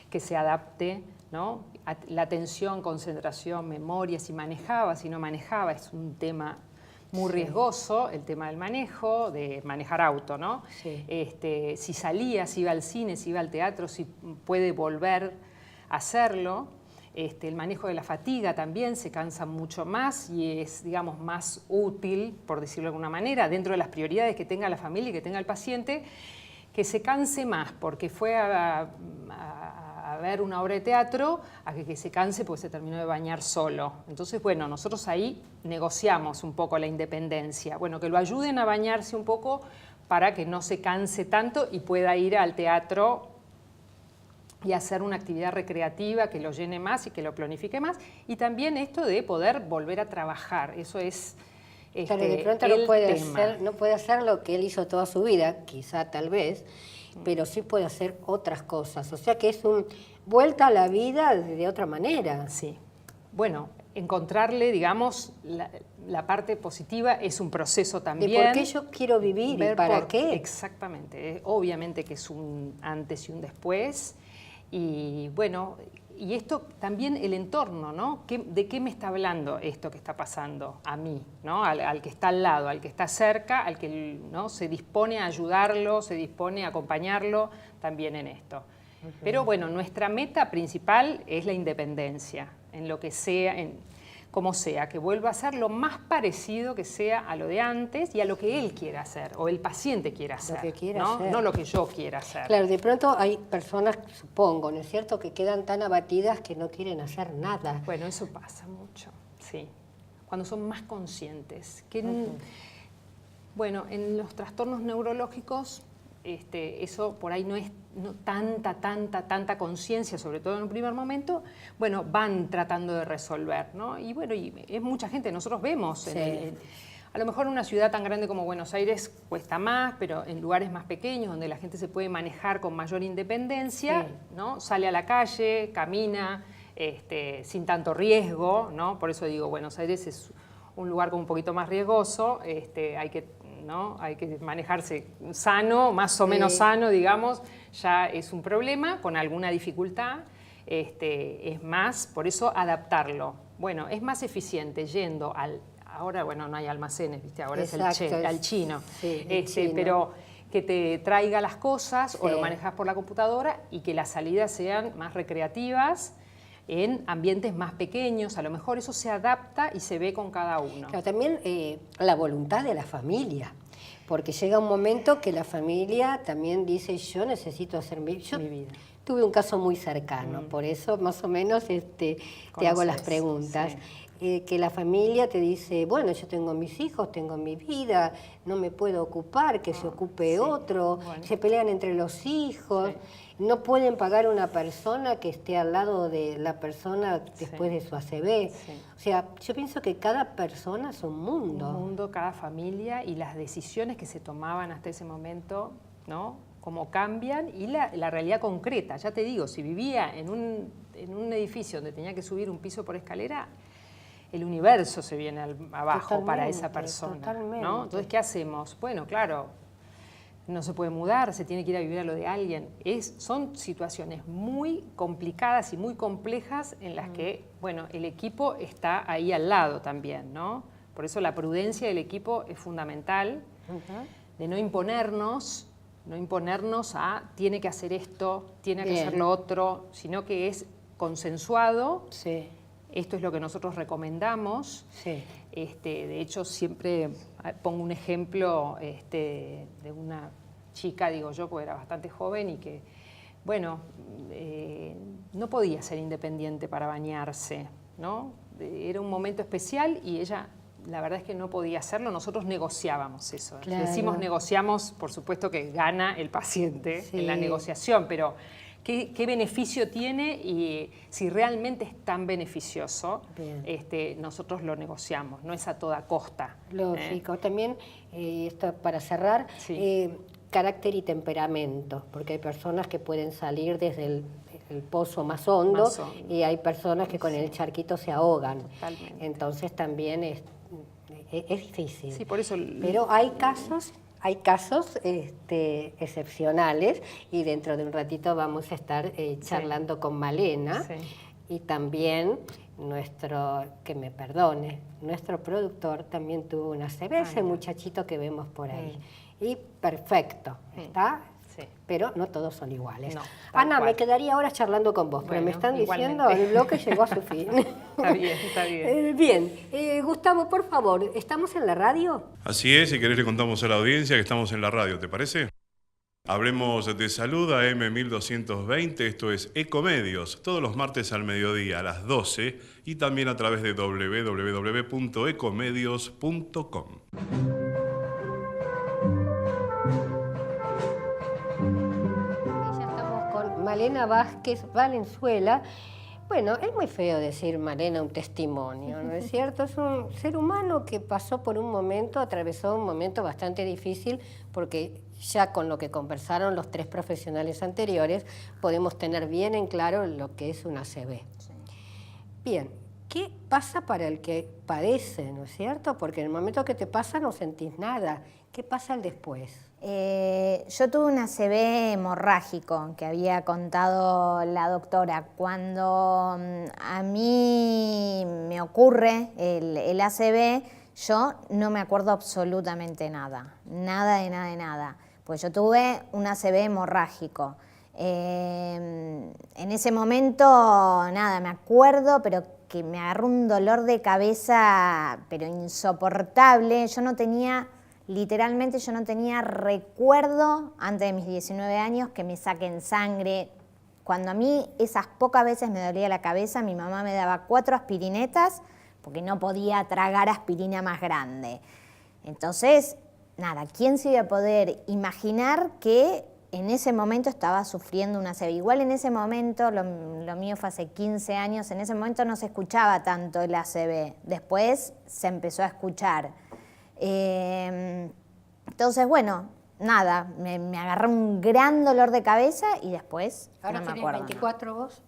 que se adapte, ¿no? La atención, concentración, memoria, si manejaba, si no manejaba, es un tema muy riesgoso, el tema del manejo, de manejar auto, ¿no? Sí. Si salía, si iba al cine, si iba al teatro, si puede volver a hacerlo. El manejo de la fatiga también, se cansa mucho más y es, digamos, más útil, por decirlo de alguna manera, dentro de las prioridades que tenga la familia y que tenga el paciente, que se canse más porque fue a ver una obra de teatro, a que se canse porque se terminó de bañar solo. Entonces, bueno, nosotros ahí negociamos un poco la independencia. Bueno, que lo ayuden a bañarse un poco para que no se canse tanto y pueda ir al teatro y hacer una actividad recreativa que lo llene más y que lo planifique más. Y también esto de poder volver a trabajar, eso es Claro, de pronto no puede hacer lo que él hizo toda su vida, quizá, tal vez, pero sí puede hacer otras cosas. O sea que es vuelta a la vida de otra manera. Sí. Bueno, encontrarle, digamos, la parte positiva es un proceso también. De por qué yo quiero vivir y para qué. Exactamente. Obviamente que es un antes y un después. Y bueno, y esto también el entorno, ¿no? ¿De qué me está hablando esto que está pasando a mí, ¿no? Al que está al lado, al que está cerca, al que, ¿no?, se dispone a ayudarlo, se dispone a acompañarlo también en esto. Pero bueno, nuestra meta principal es la independencia, en lo que sea, como sea, que vuelva a ser lo más parecido que sea a lo de antes y a lo que él quiera hacer, o el paciente quiera hacer, Lo que quiera ¿no? hacer. No lo que yo quiera hacer. Claro, de pronto hay personas, supongo, ¿no es cierto?, que quedan tan abatidas que no quieren hacer nada. Bueno, eso pasa mucho, sí. Cuando son más conscientes. Bueno, en los trastornos neurológicos, eso por ahí no es tanta conciencia, sobre todo en un primer momento, bueno, van tratando de resolver, ¿no? Y bueno, y es mucha gente, nosotros vemos, Sí. a lo mejor en una ciudad tan grande como Buenos Aires cuesta más, pero en lugares más pequeños donde la gente se puede manejar con mayor independencia, Sí. ¿no? Sale a la calle, camina, sin tanto riesgo, ¿no? Por eso digo, Buenos Aires es un lugar como un poquito más riesgoso, hay que manejarse sano, más o menos sano, digamos, ya es un problema, con alguna dificultad, es más, por eso adaptarlo. Bueno, es más eficiente yendo ahora, bueno, no hay almacenes, ¿viste? Ahora Exacto, es al chino, sí, el chino. pero que te traiga las cosas o Sí. lo manejas por la computadora y que las salidas sean más recreativas, en ambientes más pequeños, a lo mejor eso se adapta y se ve con cada uno. Claro, también la voluntad de la familia, porque llega un momento que la familia también dice, yo necesito hacer mi vida. Tuve un caso muy cercano, por eso más o menos te hago las preguntas. Sí. Que la familia te dice, bueno, yo tengo mis hijos, tengo mi vida, no me puedo ocupar, que se ocupe otro, se pelean entre los hijos, no pueden pagar una persona que esté al lado de la persona después de su ACV. O sea, yo pienso que cada persona es un mundo. Un mundo, cada familia y las decisiones que se tomaban hasta ese momento, ¿no? Cómo cambian y la realidad concreta. Ya te digo, si vivía en un edificio donde tenía que subir un piso por escalera, el universo se viene abajo para esa persona, ¿no? Entonces, ¿qué hacemos? Bueno, claro, no se puede mudar, se tiene que ir a vivir a lo de alguien. Son situaciones muy complicadas y muy complejas en las que, bueno, el equipo está ahí al lado también, ¿no? Por eso la prudencia del equipo es fundamental, de no imponernos a tiene que hacer esto, tiene que hacer lo otro, sino que es consensuado. Sí. Esto es lo que nosotros recomendamos. Sí. De hecho, siempre pongo un ejemplo de una chica, digo yo, porque era bastante joven y que, bueno, no podía ser independiente para bañarse, ¿no? Era un momento especial y ella la verdad es que no podía hacerlo, nosotros negociábamos eso. Claro. Decimos negociamos, por supuesto que gana el paciente en la negociación, pero ¿qué beneficio tiene? Y si realmente es tan beneficioso, nosotros lo negociamos, no es a toda costa. Lógico. También, esto para cerrar, carácter y temperamento, porque hay personas que pueden salir desde el pozo más hondo, y hay personas que con el charquito se ahogan. Totalmente. Entonces también es difícil. Sí, por eso. Pero hay casos excepcionales, y dentro de un ratito vamos a estar charlando con Malena, y también que me perdone, nuestro productor también tuvo una ACV, ese muchachito que vemos por ahí. Y perfecto, ¿está? Sí. Pero no todos son iguales. No, Ana, me quedaría horas charlando con vos, pero me están diciendo el bloque llegó a su fin. Está bien, está bien. Bien. Gustavo, por favor, ¿estamos en la radio? Así es, si querés le contamos a la audiencia que estamos en la radio, ¿te parece? Hablemos de salud, AM 1220, esto es Ecomedios, todos los martes al mediodía a las 12 y también a través de www.ecomedios.com. Malena Vázquez Valenzuela. Bueno, es muy feo decir Malena un testimonio, ¿no es cierto? Es un ser humano que atravesó un momento bastante difícil, porque ya con lo que conversaron los tres profesionales anteriores podemos tener bien en claro lo que es una ACV. Sí. Bien, ¿qué pasa para el que padece, no es cierto? Porque en el momento que te pasa no sentís nada. ¿Qué pasa al después? Yo tuve un ACV hemorrágico que había contado la doctora. Cuando a mí me ocurre el ACV, yo no me acuerdo absolutamente nada. Nada de nada de nada. Pues yo tuve un ACV hemorrágico. En ese momento, nada, me acuerdo, pero que me agarró un dolor de cabeza, pero insoportable. Literalmente yo no tenía recuerdo antes de mis 19 años que me saquen sangre. Cuando a mí esas pocas veces me dolía la cabeza, mi mamá me daba 4 aspirinetas porque no podía tragar aspirina más grande. Entonces, nada, ¿quién se iba a poder imaginar que en ese momento estaba sufriendo una ACV? Igual en ese momento, lo mío fue hace 15 años, en ese momento no se escuchaba tanto el ACV. Después se empezó a escuchar. Entonces, bueno, nada, me agarró un gran dolor de cabeza y después ¿Ahora no me tenés acuerdo. 24 vos?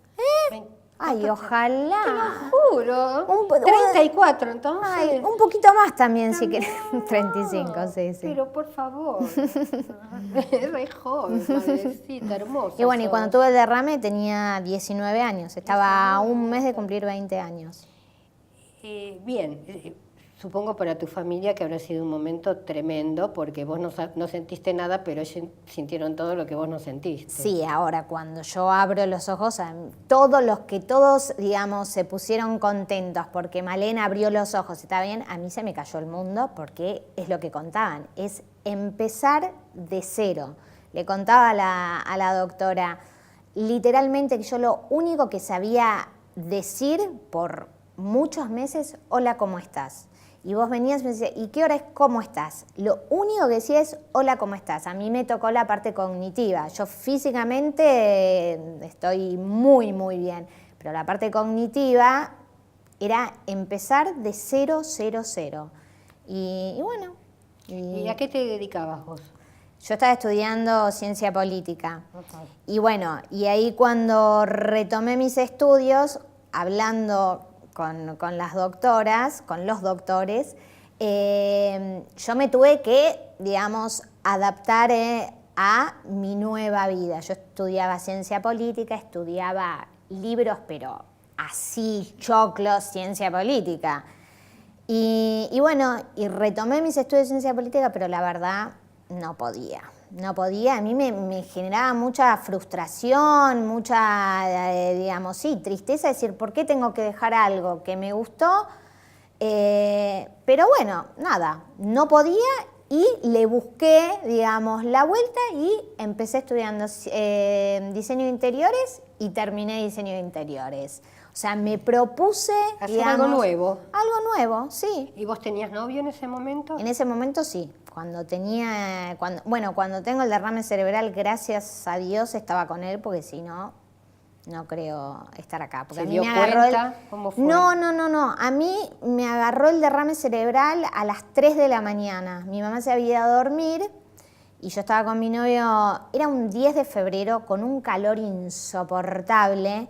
Ay, ojalá. Te lo juro. 34 entonces. Ay, un poquito más también, si querés. 35, sí. Pero por favor. Es re joven, madrecita, hermosa. Y bueno, y cuando tuve el derrame tenía 19 años. Estaba a un mes de cumplir 20 años. Bien. Supongo para tu familia que habrá sido un momento tremendo, porque vos no sentiste nada, pero ellos sintieron todo lo que vos no sentiste. Sí, ahora cuando yo abro los ojos, todos, digamos, se pusieron contentos porque Malena abrió los ojos, ¿está bien? A mí se me cayó el mundo, porque es lo que contaban, es empezar de cero. Le contaba a la doctora, literalmente que yo lo único que sabía decir por muchos meses, hola, ¿cómo estás? Y vos venías y me decías, ¿y qué hora es? ¿Cómo estás? Lo único que decía es, hola, ¿cómo estás? A mí me tocó la parte cognitiva. Yo físicamente estoy muy, muy bien. Pero la parte cognitiva era empezar de 0, 0, 0. Y bueno. ¿Y a qué te dedicabas vos? Yo estaba estudiando ciencia política. Okay. Y bueno, y ahí cuando retomé mis estudios, hablando con las doctoras, con los doctores, yo me tuve que, digamos, adaptar a mi nueva vida. Yo estudiaba ciencia política, estudiaba libros, pero así, choclos, ciencia política. Y bueno, y retomé mis estudios de ciencia política, pero la verdad no podía. No podía, a mí me generaba mucha frustración, mucha, digamos, sí, tristeza, decir, ¿por qué tengo que dejar algo que me gustó? Pero bueno, nada, no podía y le busqué, digamos, la vuelta y empecé estudiando diseño de interiores y terminé diseño de interiores. O O sea, me propuse, hacer algo nuevo. Algo nuevo, sí. ¿Y vos tenías novio en ese momento? En ese momento sí. Cuando tengo el derrame cerebral, gracias a Dios estaba con él, porque si no, no creo estar acá. Porque ¿Se a mí dio me agarró cuenta? ¿Cómo fue? No. A mí me agarró el derrame cerebral a las 3 de la mañana. Mi mamá se había ido a dormir y yo estaba con mi novio. Era un 10 de febrero con un calor insoportable.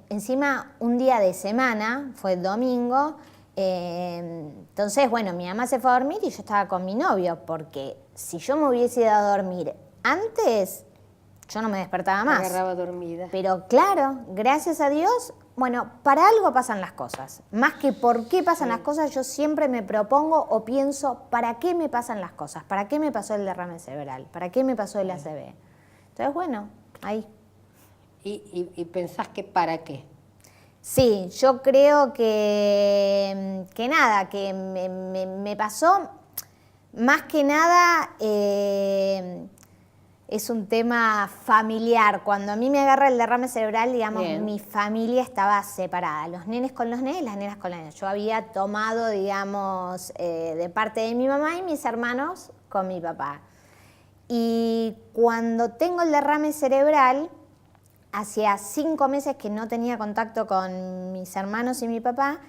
Encima, un día de semana, fue el domingo. Entonces, bueno, mi mamá se fue a dormir y yo estaba con mi novio, porque si yo me hubiese ido a dormir antes, yo no me despertaba más. Agarraba dormida. Pero claro, gracias a Dios, bueno, para algo pasan las cosas. Más que por qué pasan las cosas, yo siempre me propongo o pienso, ¿para qué me pasan las cosas? ¿Para qué me pasó el derrame cerebral? ¿Para qué me pasó el ACV? Entonces, bueno, ahí. ¿Y pensás que para qué? Sí, yo creo que nada, que me pasó, más que nada, es un tema familiar. Cuando a mí me agarra el derrame cerebral, digamos, Bien. mi familia estaba separada. Los nenes con los nenes, las nenas con las nenas. Yo había tomado, digamos, de parte de mi mamá y mis hermanos con mi papá. Y cuando tengo el derrame cerebral, hacía 5 meses que no tenía contacto con mis hermanos y mi papá,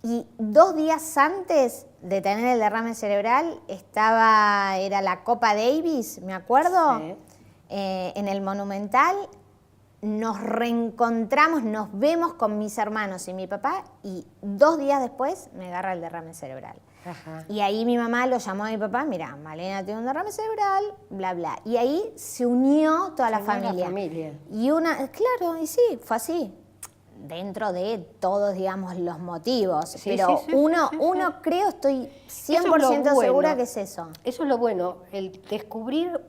y 2 días antes de tener el derrame cerebral era la Copa Davis, me acuerdo, Sí. En el Monumental. Nos reencontramos, nos vemos con mis hermanos y mi papá, y 2 días después me agarra el derrame cerebral. Ajá. Y ahí mi mamá lo llamó a mi papá, mira, Malena tiene un derrame cerebral, bla, bla. Y ahí se unió toda la Se unió la familia. familia. Y claro, y sí, fue así. Dentro de todos, digamos, los motivos. Sí, pero sí, uno creo, estoy Eso es lo 100% segura bueno. que es eso. Eso es lo bueno, el descubrir,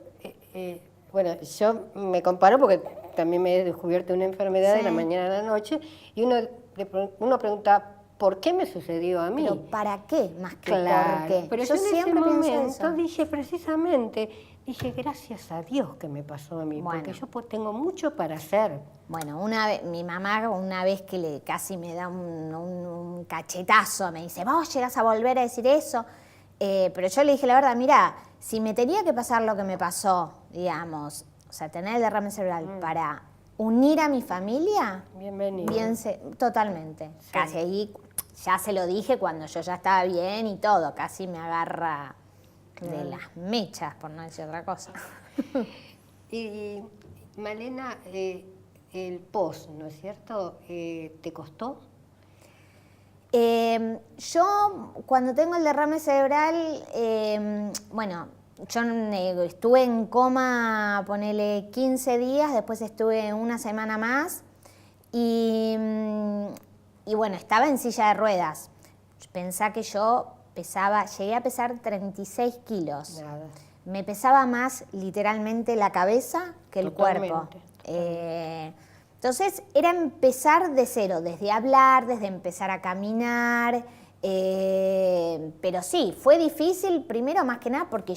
bueno, yo me comparo porque también me he descubierto una enfermedad de Sí. la mañana a la noche y uno pregunta, ¿por qué me sucedió a mí? Pero ¿para qué? Más que Claro, por qué. pero yo en ese siempre pienso momento eso. dije, gracias a Dios que me pasó a mí, Bueno. porque yo tengo mucho para hacer. Bueno, mi mamá una vez que casi me da un cachetazo, me dice, vos llegás a volver a decir eso. Pero yo le dije la verdad, mira, si me tenía que pasar lo que me pasó, digamos, o sea, tener el derrame cerebral para unir a mi familia, Bienvenido. totalmente. Sí. Casi ahí ya se lo dije cuando yo ya estaba bien y todo, casi me agarra de las mechas, por no decir otra cosa. Y Malena, el post, ¿no es cierto? ¿Te costó? Yo cuando tengo el derrame cerebral, bueno, yo estuve en coma, ponele 15 días, después estuve una semana más y bueno, estaba en silla de ruedas. Pensá que yo llegué a pesar 36 kilos. Nada. Me pesaba más literalmente la cabeza que el cuerpo. Totalmente. Entonces era empezar de cero, desde hablar, desde empezar a caminar, pero sí, fue difícil primero más que nada porque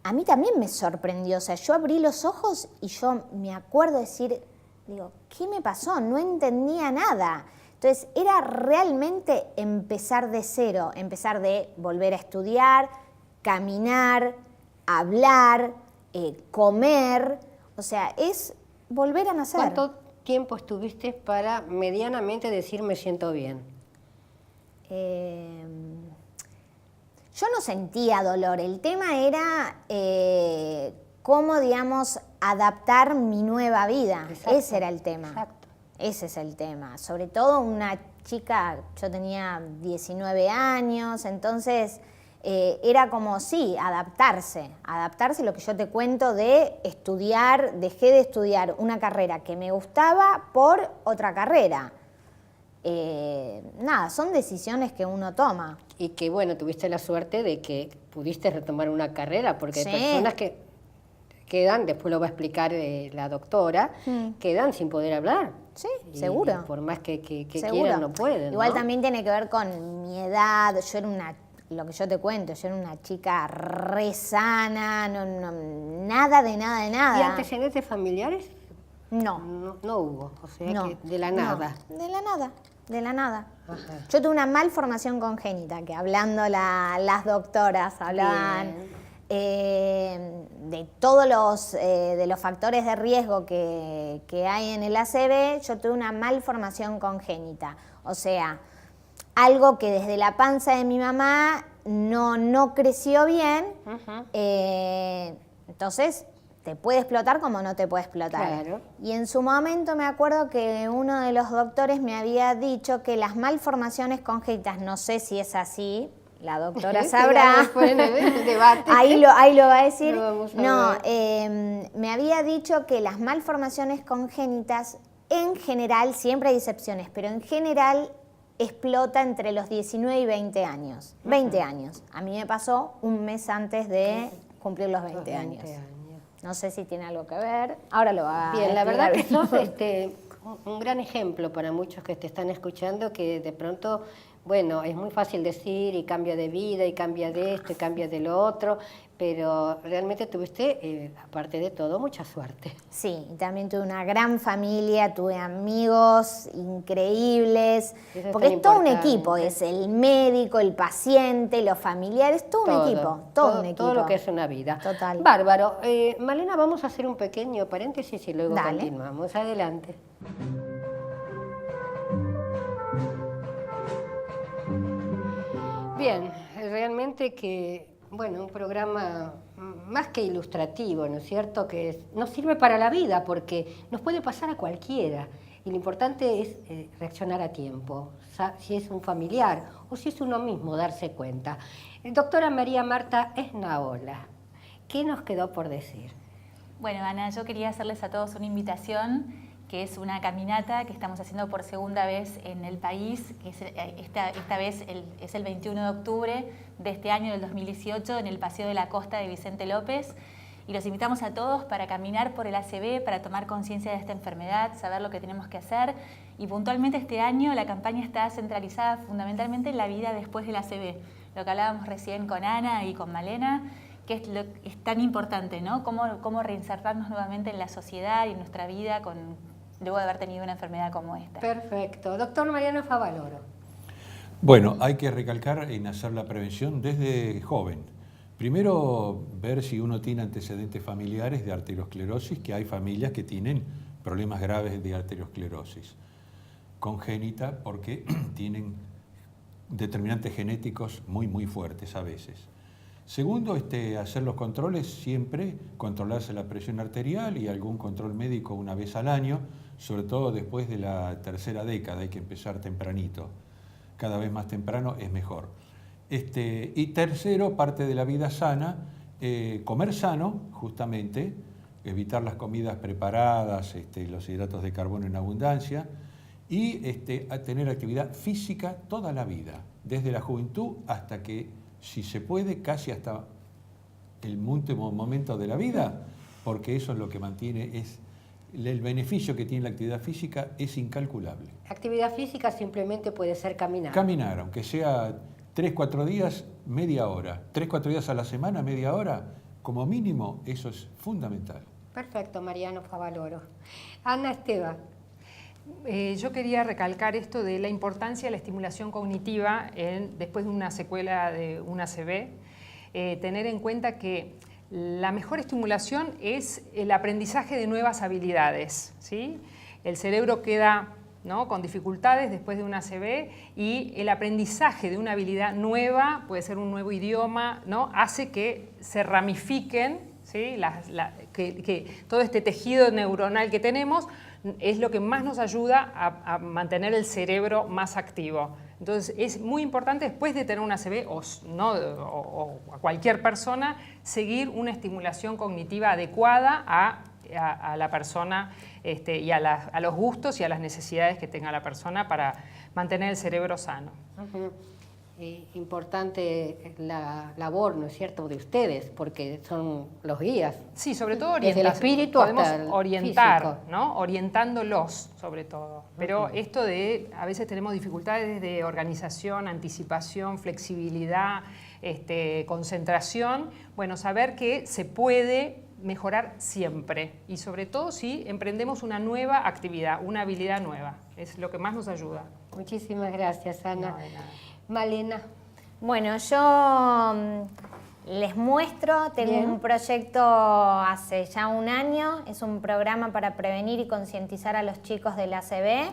a mí también me sorprendió, o sea, yo abrí los ojos y yo me acuerdo decir, digo, ¿qué me pasó? No entendía nada. Entonces era realmente empezar de cero, empezar de volver a estudiar, caminar, hablar, comer, o sea, es volver a nacer. ¿Cuánto tiempo estuviste para medianamente decir me siento bien? Yo no sentía dolor, el tema era cómo, digamos, adaptar mi nueva vida. Exacto, Ese era el tema. exacto. Ese es el tema. Sobre todo una chica, yo tenía 19 años, entonces era como, sí, adaptarse lo que yo te cuento de estudiar, dejé de estudiar una carrera que me gustaba por otra carrera. Nada, son decisiones que uno toma. Y que bueno, tuviste la suerte de que pudiste retomar una carrera, porque Sí. hay personas que quedan, después lo va a explicar la doctora, quedan sin poder hablar. Sí, Y seguro. por más que Seguro. quieran, no pueden. Igual ¿no? también tiene que ver con mi edad. Yo era lo que yo te cuento, yo era una chica re sana, nada de nada. ¿Y antecedentes familiares? No hubo, o sea No, que de la nada. no, de la nada. Ajá. Yo tuve una malformación congénita, que hablando las doctoras hablaban de todos los factores de riesgo que hay en el ACV. Yo tuve una malformación congénita, o sea, algo que desde la panza de mi mamá no creció bien. Entonces te puede explotar como no te puede explotar. Claro. Y en su momento me acuerdo que uno de los doctores me había dicho que las malformaciones congénitas, no sé si es así, la doctora sabrá, Después en el debate. ahí lo va a decir. Lo vamos a No, ver. me había dicho que las malformaciones congénitas, en general, siempre hay excepciones, pero en general explota entre los 19 y 20 años. 20 años. A mí me pasó un mes antes de cumplir los 20 años. No sé si tiene algo que ver. Ahora lo va a Bien, la explicar verdad que bien. sos un gran ejemplo para muchos que te están escuchando, que de pronto, bueno, es muy fácil decir y cambia de vida y cambia de esto y cambia de lo otro, pero realmente tuviste, aparte de todo, mucha suerte. Sí, y también tuve una gran familia, tuve amigos increíbles, Eso es porque tan es todo un importante. equipo, es el médico, el paciente, los familiares, todo un equipo, todo un equipo. Todo lo que es una vida. Total. Bárbaro. Malena, vamos a hacer un pequeño paréntesis y luego Dale. continuamos. Adelante. Bien, realmente que, bueno, un programa más que ilustrativo, ¿no es cierto? Que nos sirve para la vida porque nos puede pasar a cualquiera. Y lo importante es reaccionar a tiempo, si es un familiar o si es uno mismo, darse cuenta. Doctora María Marta Esnaola, ¿qué nos quedó por decir? Bueno, Ana, yo quería hacerles a todos una invitación, que es una caminata que estamos haciendo por segunda vez en el país, que es, esta vez es el 21 de octubre de este año, del 2018, en el Paseo de la Costa de Vicente López. Y los invitamos a todos para caminar por el ACV, para tomar conciencia de esta enfermedad, saber lo que tenemos que hacer. Y puntualmente este año la campaña está centralizada fundamentalmente en la vida después del ACV. Lo que hablábamos recién con Ana y con Malena, que es tan importante, ¿no? Cómo reinsertarnos nuevamente en la sociedad y en nuestra vida luego de haber tenido una enfermedad como esta. Perfecto. Doctor Mariano Favaloro. Bueno, hay que recalcar en hacer la prevención desde joven. Primero, ver si uno tiene antecedentes familiares de arteriosclerosis, que hay familias que tienen problemas graves de arteriosclerosis congénita porque tienen determinantes genéticos muy fuertes a veces. Segundo, hacer los controles siempre, controlarse la presión arterial y algún control médico una vez al año, sobre todo después de la tercera década, hay que empezar tempranito. Cada vez más temprano es mejor. Y tercero, parte de la vida sana, comer sano, justamente, evitar las comidas preparadas, los hidratos de carbono en abundancia, y tener actividad física toda la vida, desde la juventud hasta que, si se puede, casi hasta el último momento de la vida, porque eso es lo que mantiene, el beneficio que tiene la actividad física es incalculable. Actividad física simplemente puede ser caminar. Caminar, aunque sea 3-4 días, media hora. 3-4 días a la semana, media hora, como mínimo, eso es fundamental. Perfecto, Mariano Favaloro. Ana Esteban. Yo quería recalcar esto de la importancia de la estimulación cognitiva después de una secuela de un ACV. Tener en cuenta que la mejor estimulación es el aprendizaje de nuevas habilidades, ¿sí? El cerebro queda, ¿no?, con dificultades después de un ACV y el aprendizaje de una habilidad nueva, puede ser un nuevo idioma, ¿no?, hace que se ramifiquen, ¿sí? Que todo este tejido neuronal que tenemos es lo que más nos ayuda a mantener el cerebro más activo. Entonces es muy importante después de tener un ACV o a cualquier persona seguir una estimulación cognitiva adecuada a la persona y a los gustos y a las necesidades que tenga la persona para mantener el cerebro sano. Importante la labor, ¿no es cierto?, de ustedes, porque son los guías. Sí, sobre todo desde el espíritu podemos hasta el orientar, físico, ¿no?, orientándolos sobre todo. Pero esto a veces tenemos dificultades de organización, anticipación, flexibilidad, concentración. Bueno, saber que se puede mejorar siempre y sobre todo si emprendemos una nueva actividad, una habilidad nueva. Es lo que más nos ayuda. Muchísimas gracias, Ana. No, de nada. Malena. Bueno, yo les muestro, tengo Bien. un proyecto hace ya un año, es un programa para prevenir y concientizar a los chicos del ACV.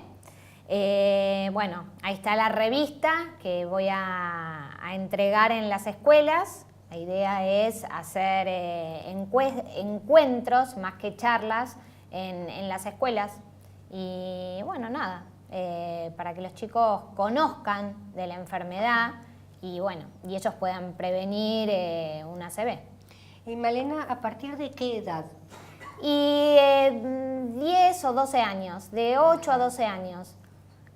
Bueno, ahí está la revista que voy a entregar en las escuelas. La idea es hacer encuentros más que charlas en las escuelas. Y bueno, nada, para que los chicos conozcan de la enfermedad y bueno, y ellos puedan prevenir un ACV. Y Malena, ¿a partir de qué edad? Y 10 o 12 años, de 8 a 12 años.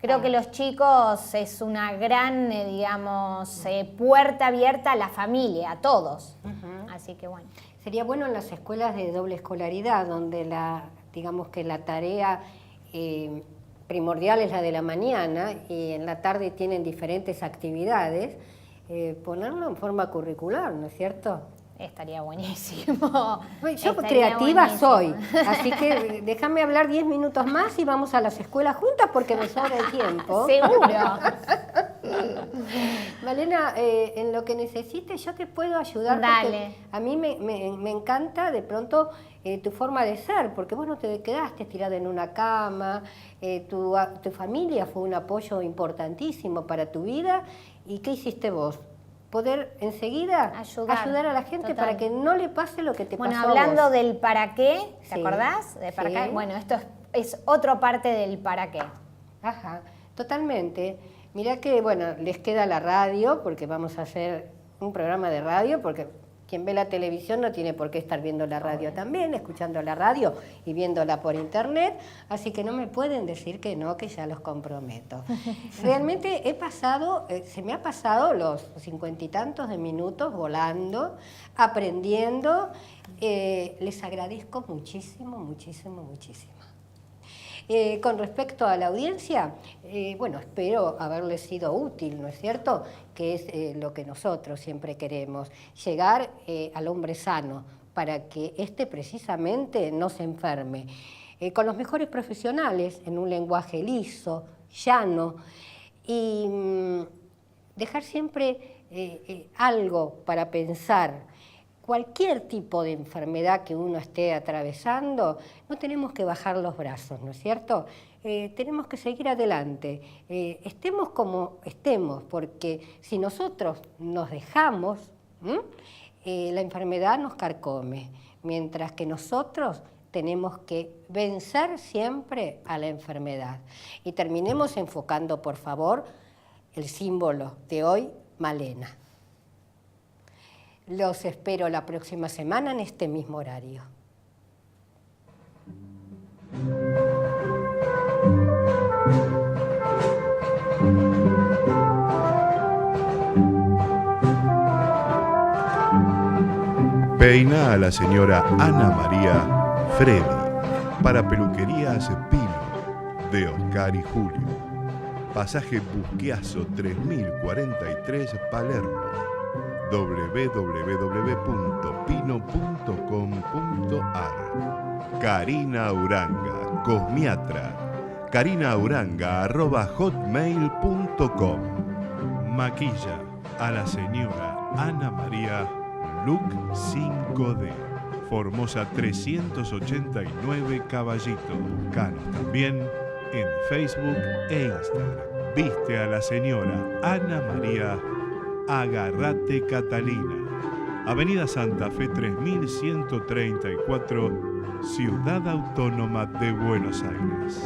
Creo que los chicos es una gran, digamos, puerta abierta a la familia, a todos. Así que bueno. Sería bueno en las escuelas de doble escolaridad, donde digamos que la tarea primordial es la de la mañana y en la tarde tienen diferentes actividades, ponerlo en forma curricular, ¿no es cierto? Estaría buenísimo. Yo Estaría creativa buenísimo. soy, así que déjame hablar 10 minutos más y vamos a las escuelas juntas porque me sobra el tiempo. Seguro. Malena, en lo que necesites yo te puedo ayudar. Dale. A mí me encanta de pronto tu forma de ser, porque vos no te quedaste tirada en una cama, tu familia fue un apoyo importantísimo para tu vida. ¿Y qué hiciste vos? Poder enseguida ayudar a la gente total. para que no le pase lo que te pasó Bueno, hablando a vos. del para qué, ¿te Sí, acordás? De para sí. qué. Bueno, esto es otra parte del para qué. Ajá, totalmente. Mirá que, bueno, les queda la radio, porque vamos a hacer un programa de radio, porque quien ve la televisión no tiene por qué estar viendo la radio también, escuchando la radio y viéndola por internet, así que no me pueden decir que no, que ya los comprometo. Realmente se me ha pasado los 50 y tantos de minutos volando, aprendiendo. Les agradezco muchísimo, muchísimo, muchísimo. Con respecto a la audiencia, bueno, espero haberles sido útil, ¿no es cierto? Que es lo que nosotros siempre queremos, llegar al hombre sano para que éste precisamente no se enferme. Con los mejores profesionales, en un lenguaje liso, llano, y dejar siempre algo para pensar. Cualquier tipo de enfermedad que uno esté atravesando, no tenemos que bajar los brazos, ¿no es cierto? Tenemos que seguir adelante, estemos como estemos, porque si nosotros nos dejamos, la enfermedad nos carcome, mientras que nosotros tenemos que vencer siempre a la enfermedad. Y terminemos enfocando, por favor, el símbolo de hoy, Malena. Los espero la próxima semana en este mismo horario. Peina a la señora Ana María Freddy para Peluquerías Pino de Oscar y Julio. Pasaje Busquiazo 3043 Palermo. www.pino.com.ar. Karina Uranga, cosmiatra. karinauranga@hotmail.com. Maquilla a la señora Ana María Look 5D. Formosa 389 Caballito. Buscanos también en Facebook e Instagram. Viste a la señora Ana María Agarrate Catalina. Avenida Santa Fe 3134, Ciudad Autónoma de Buenos Aires.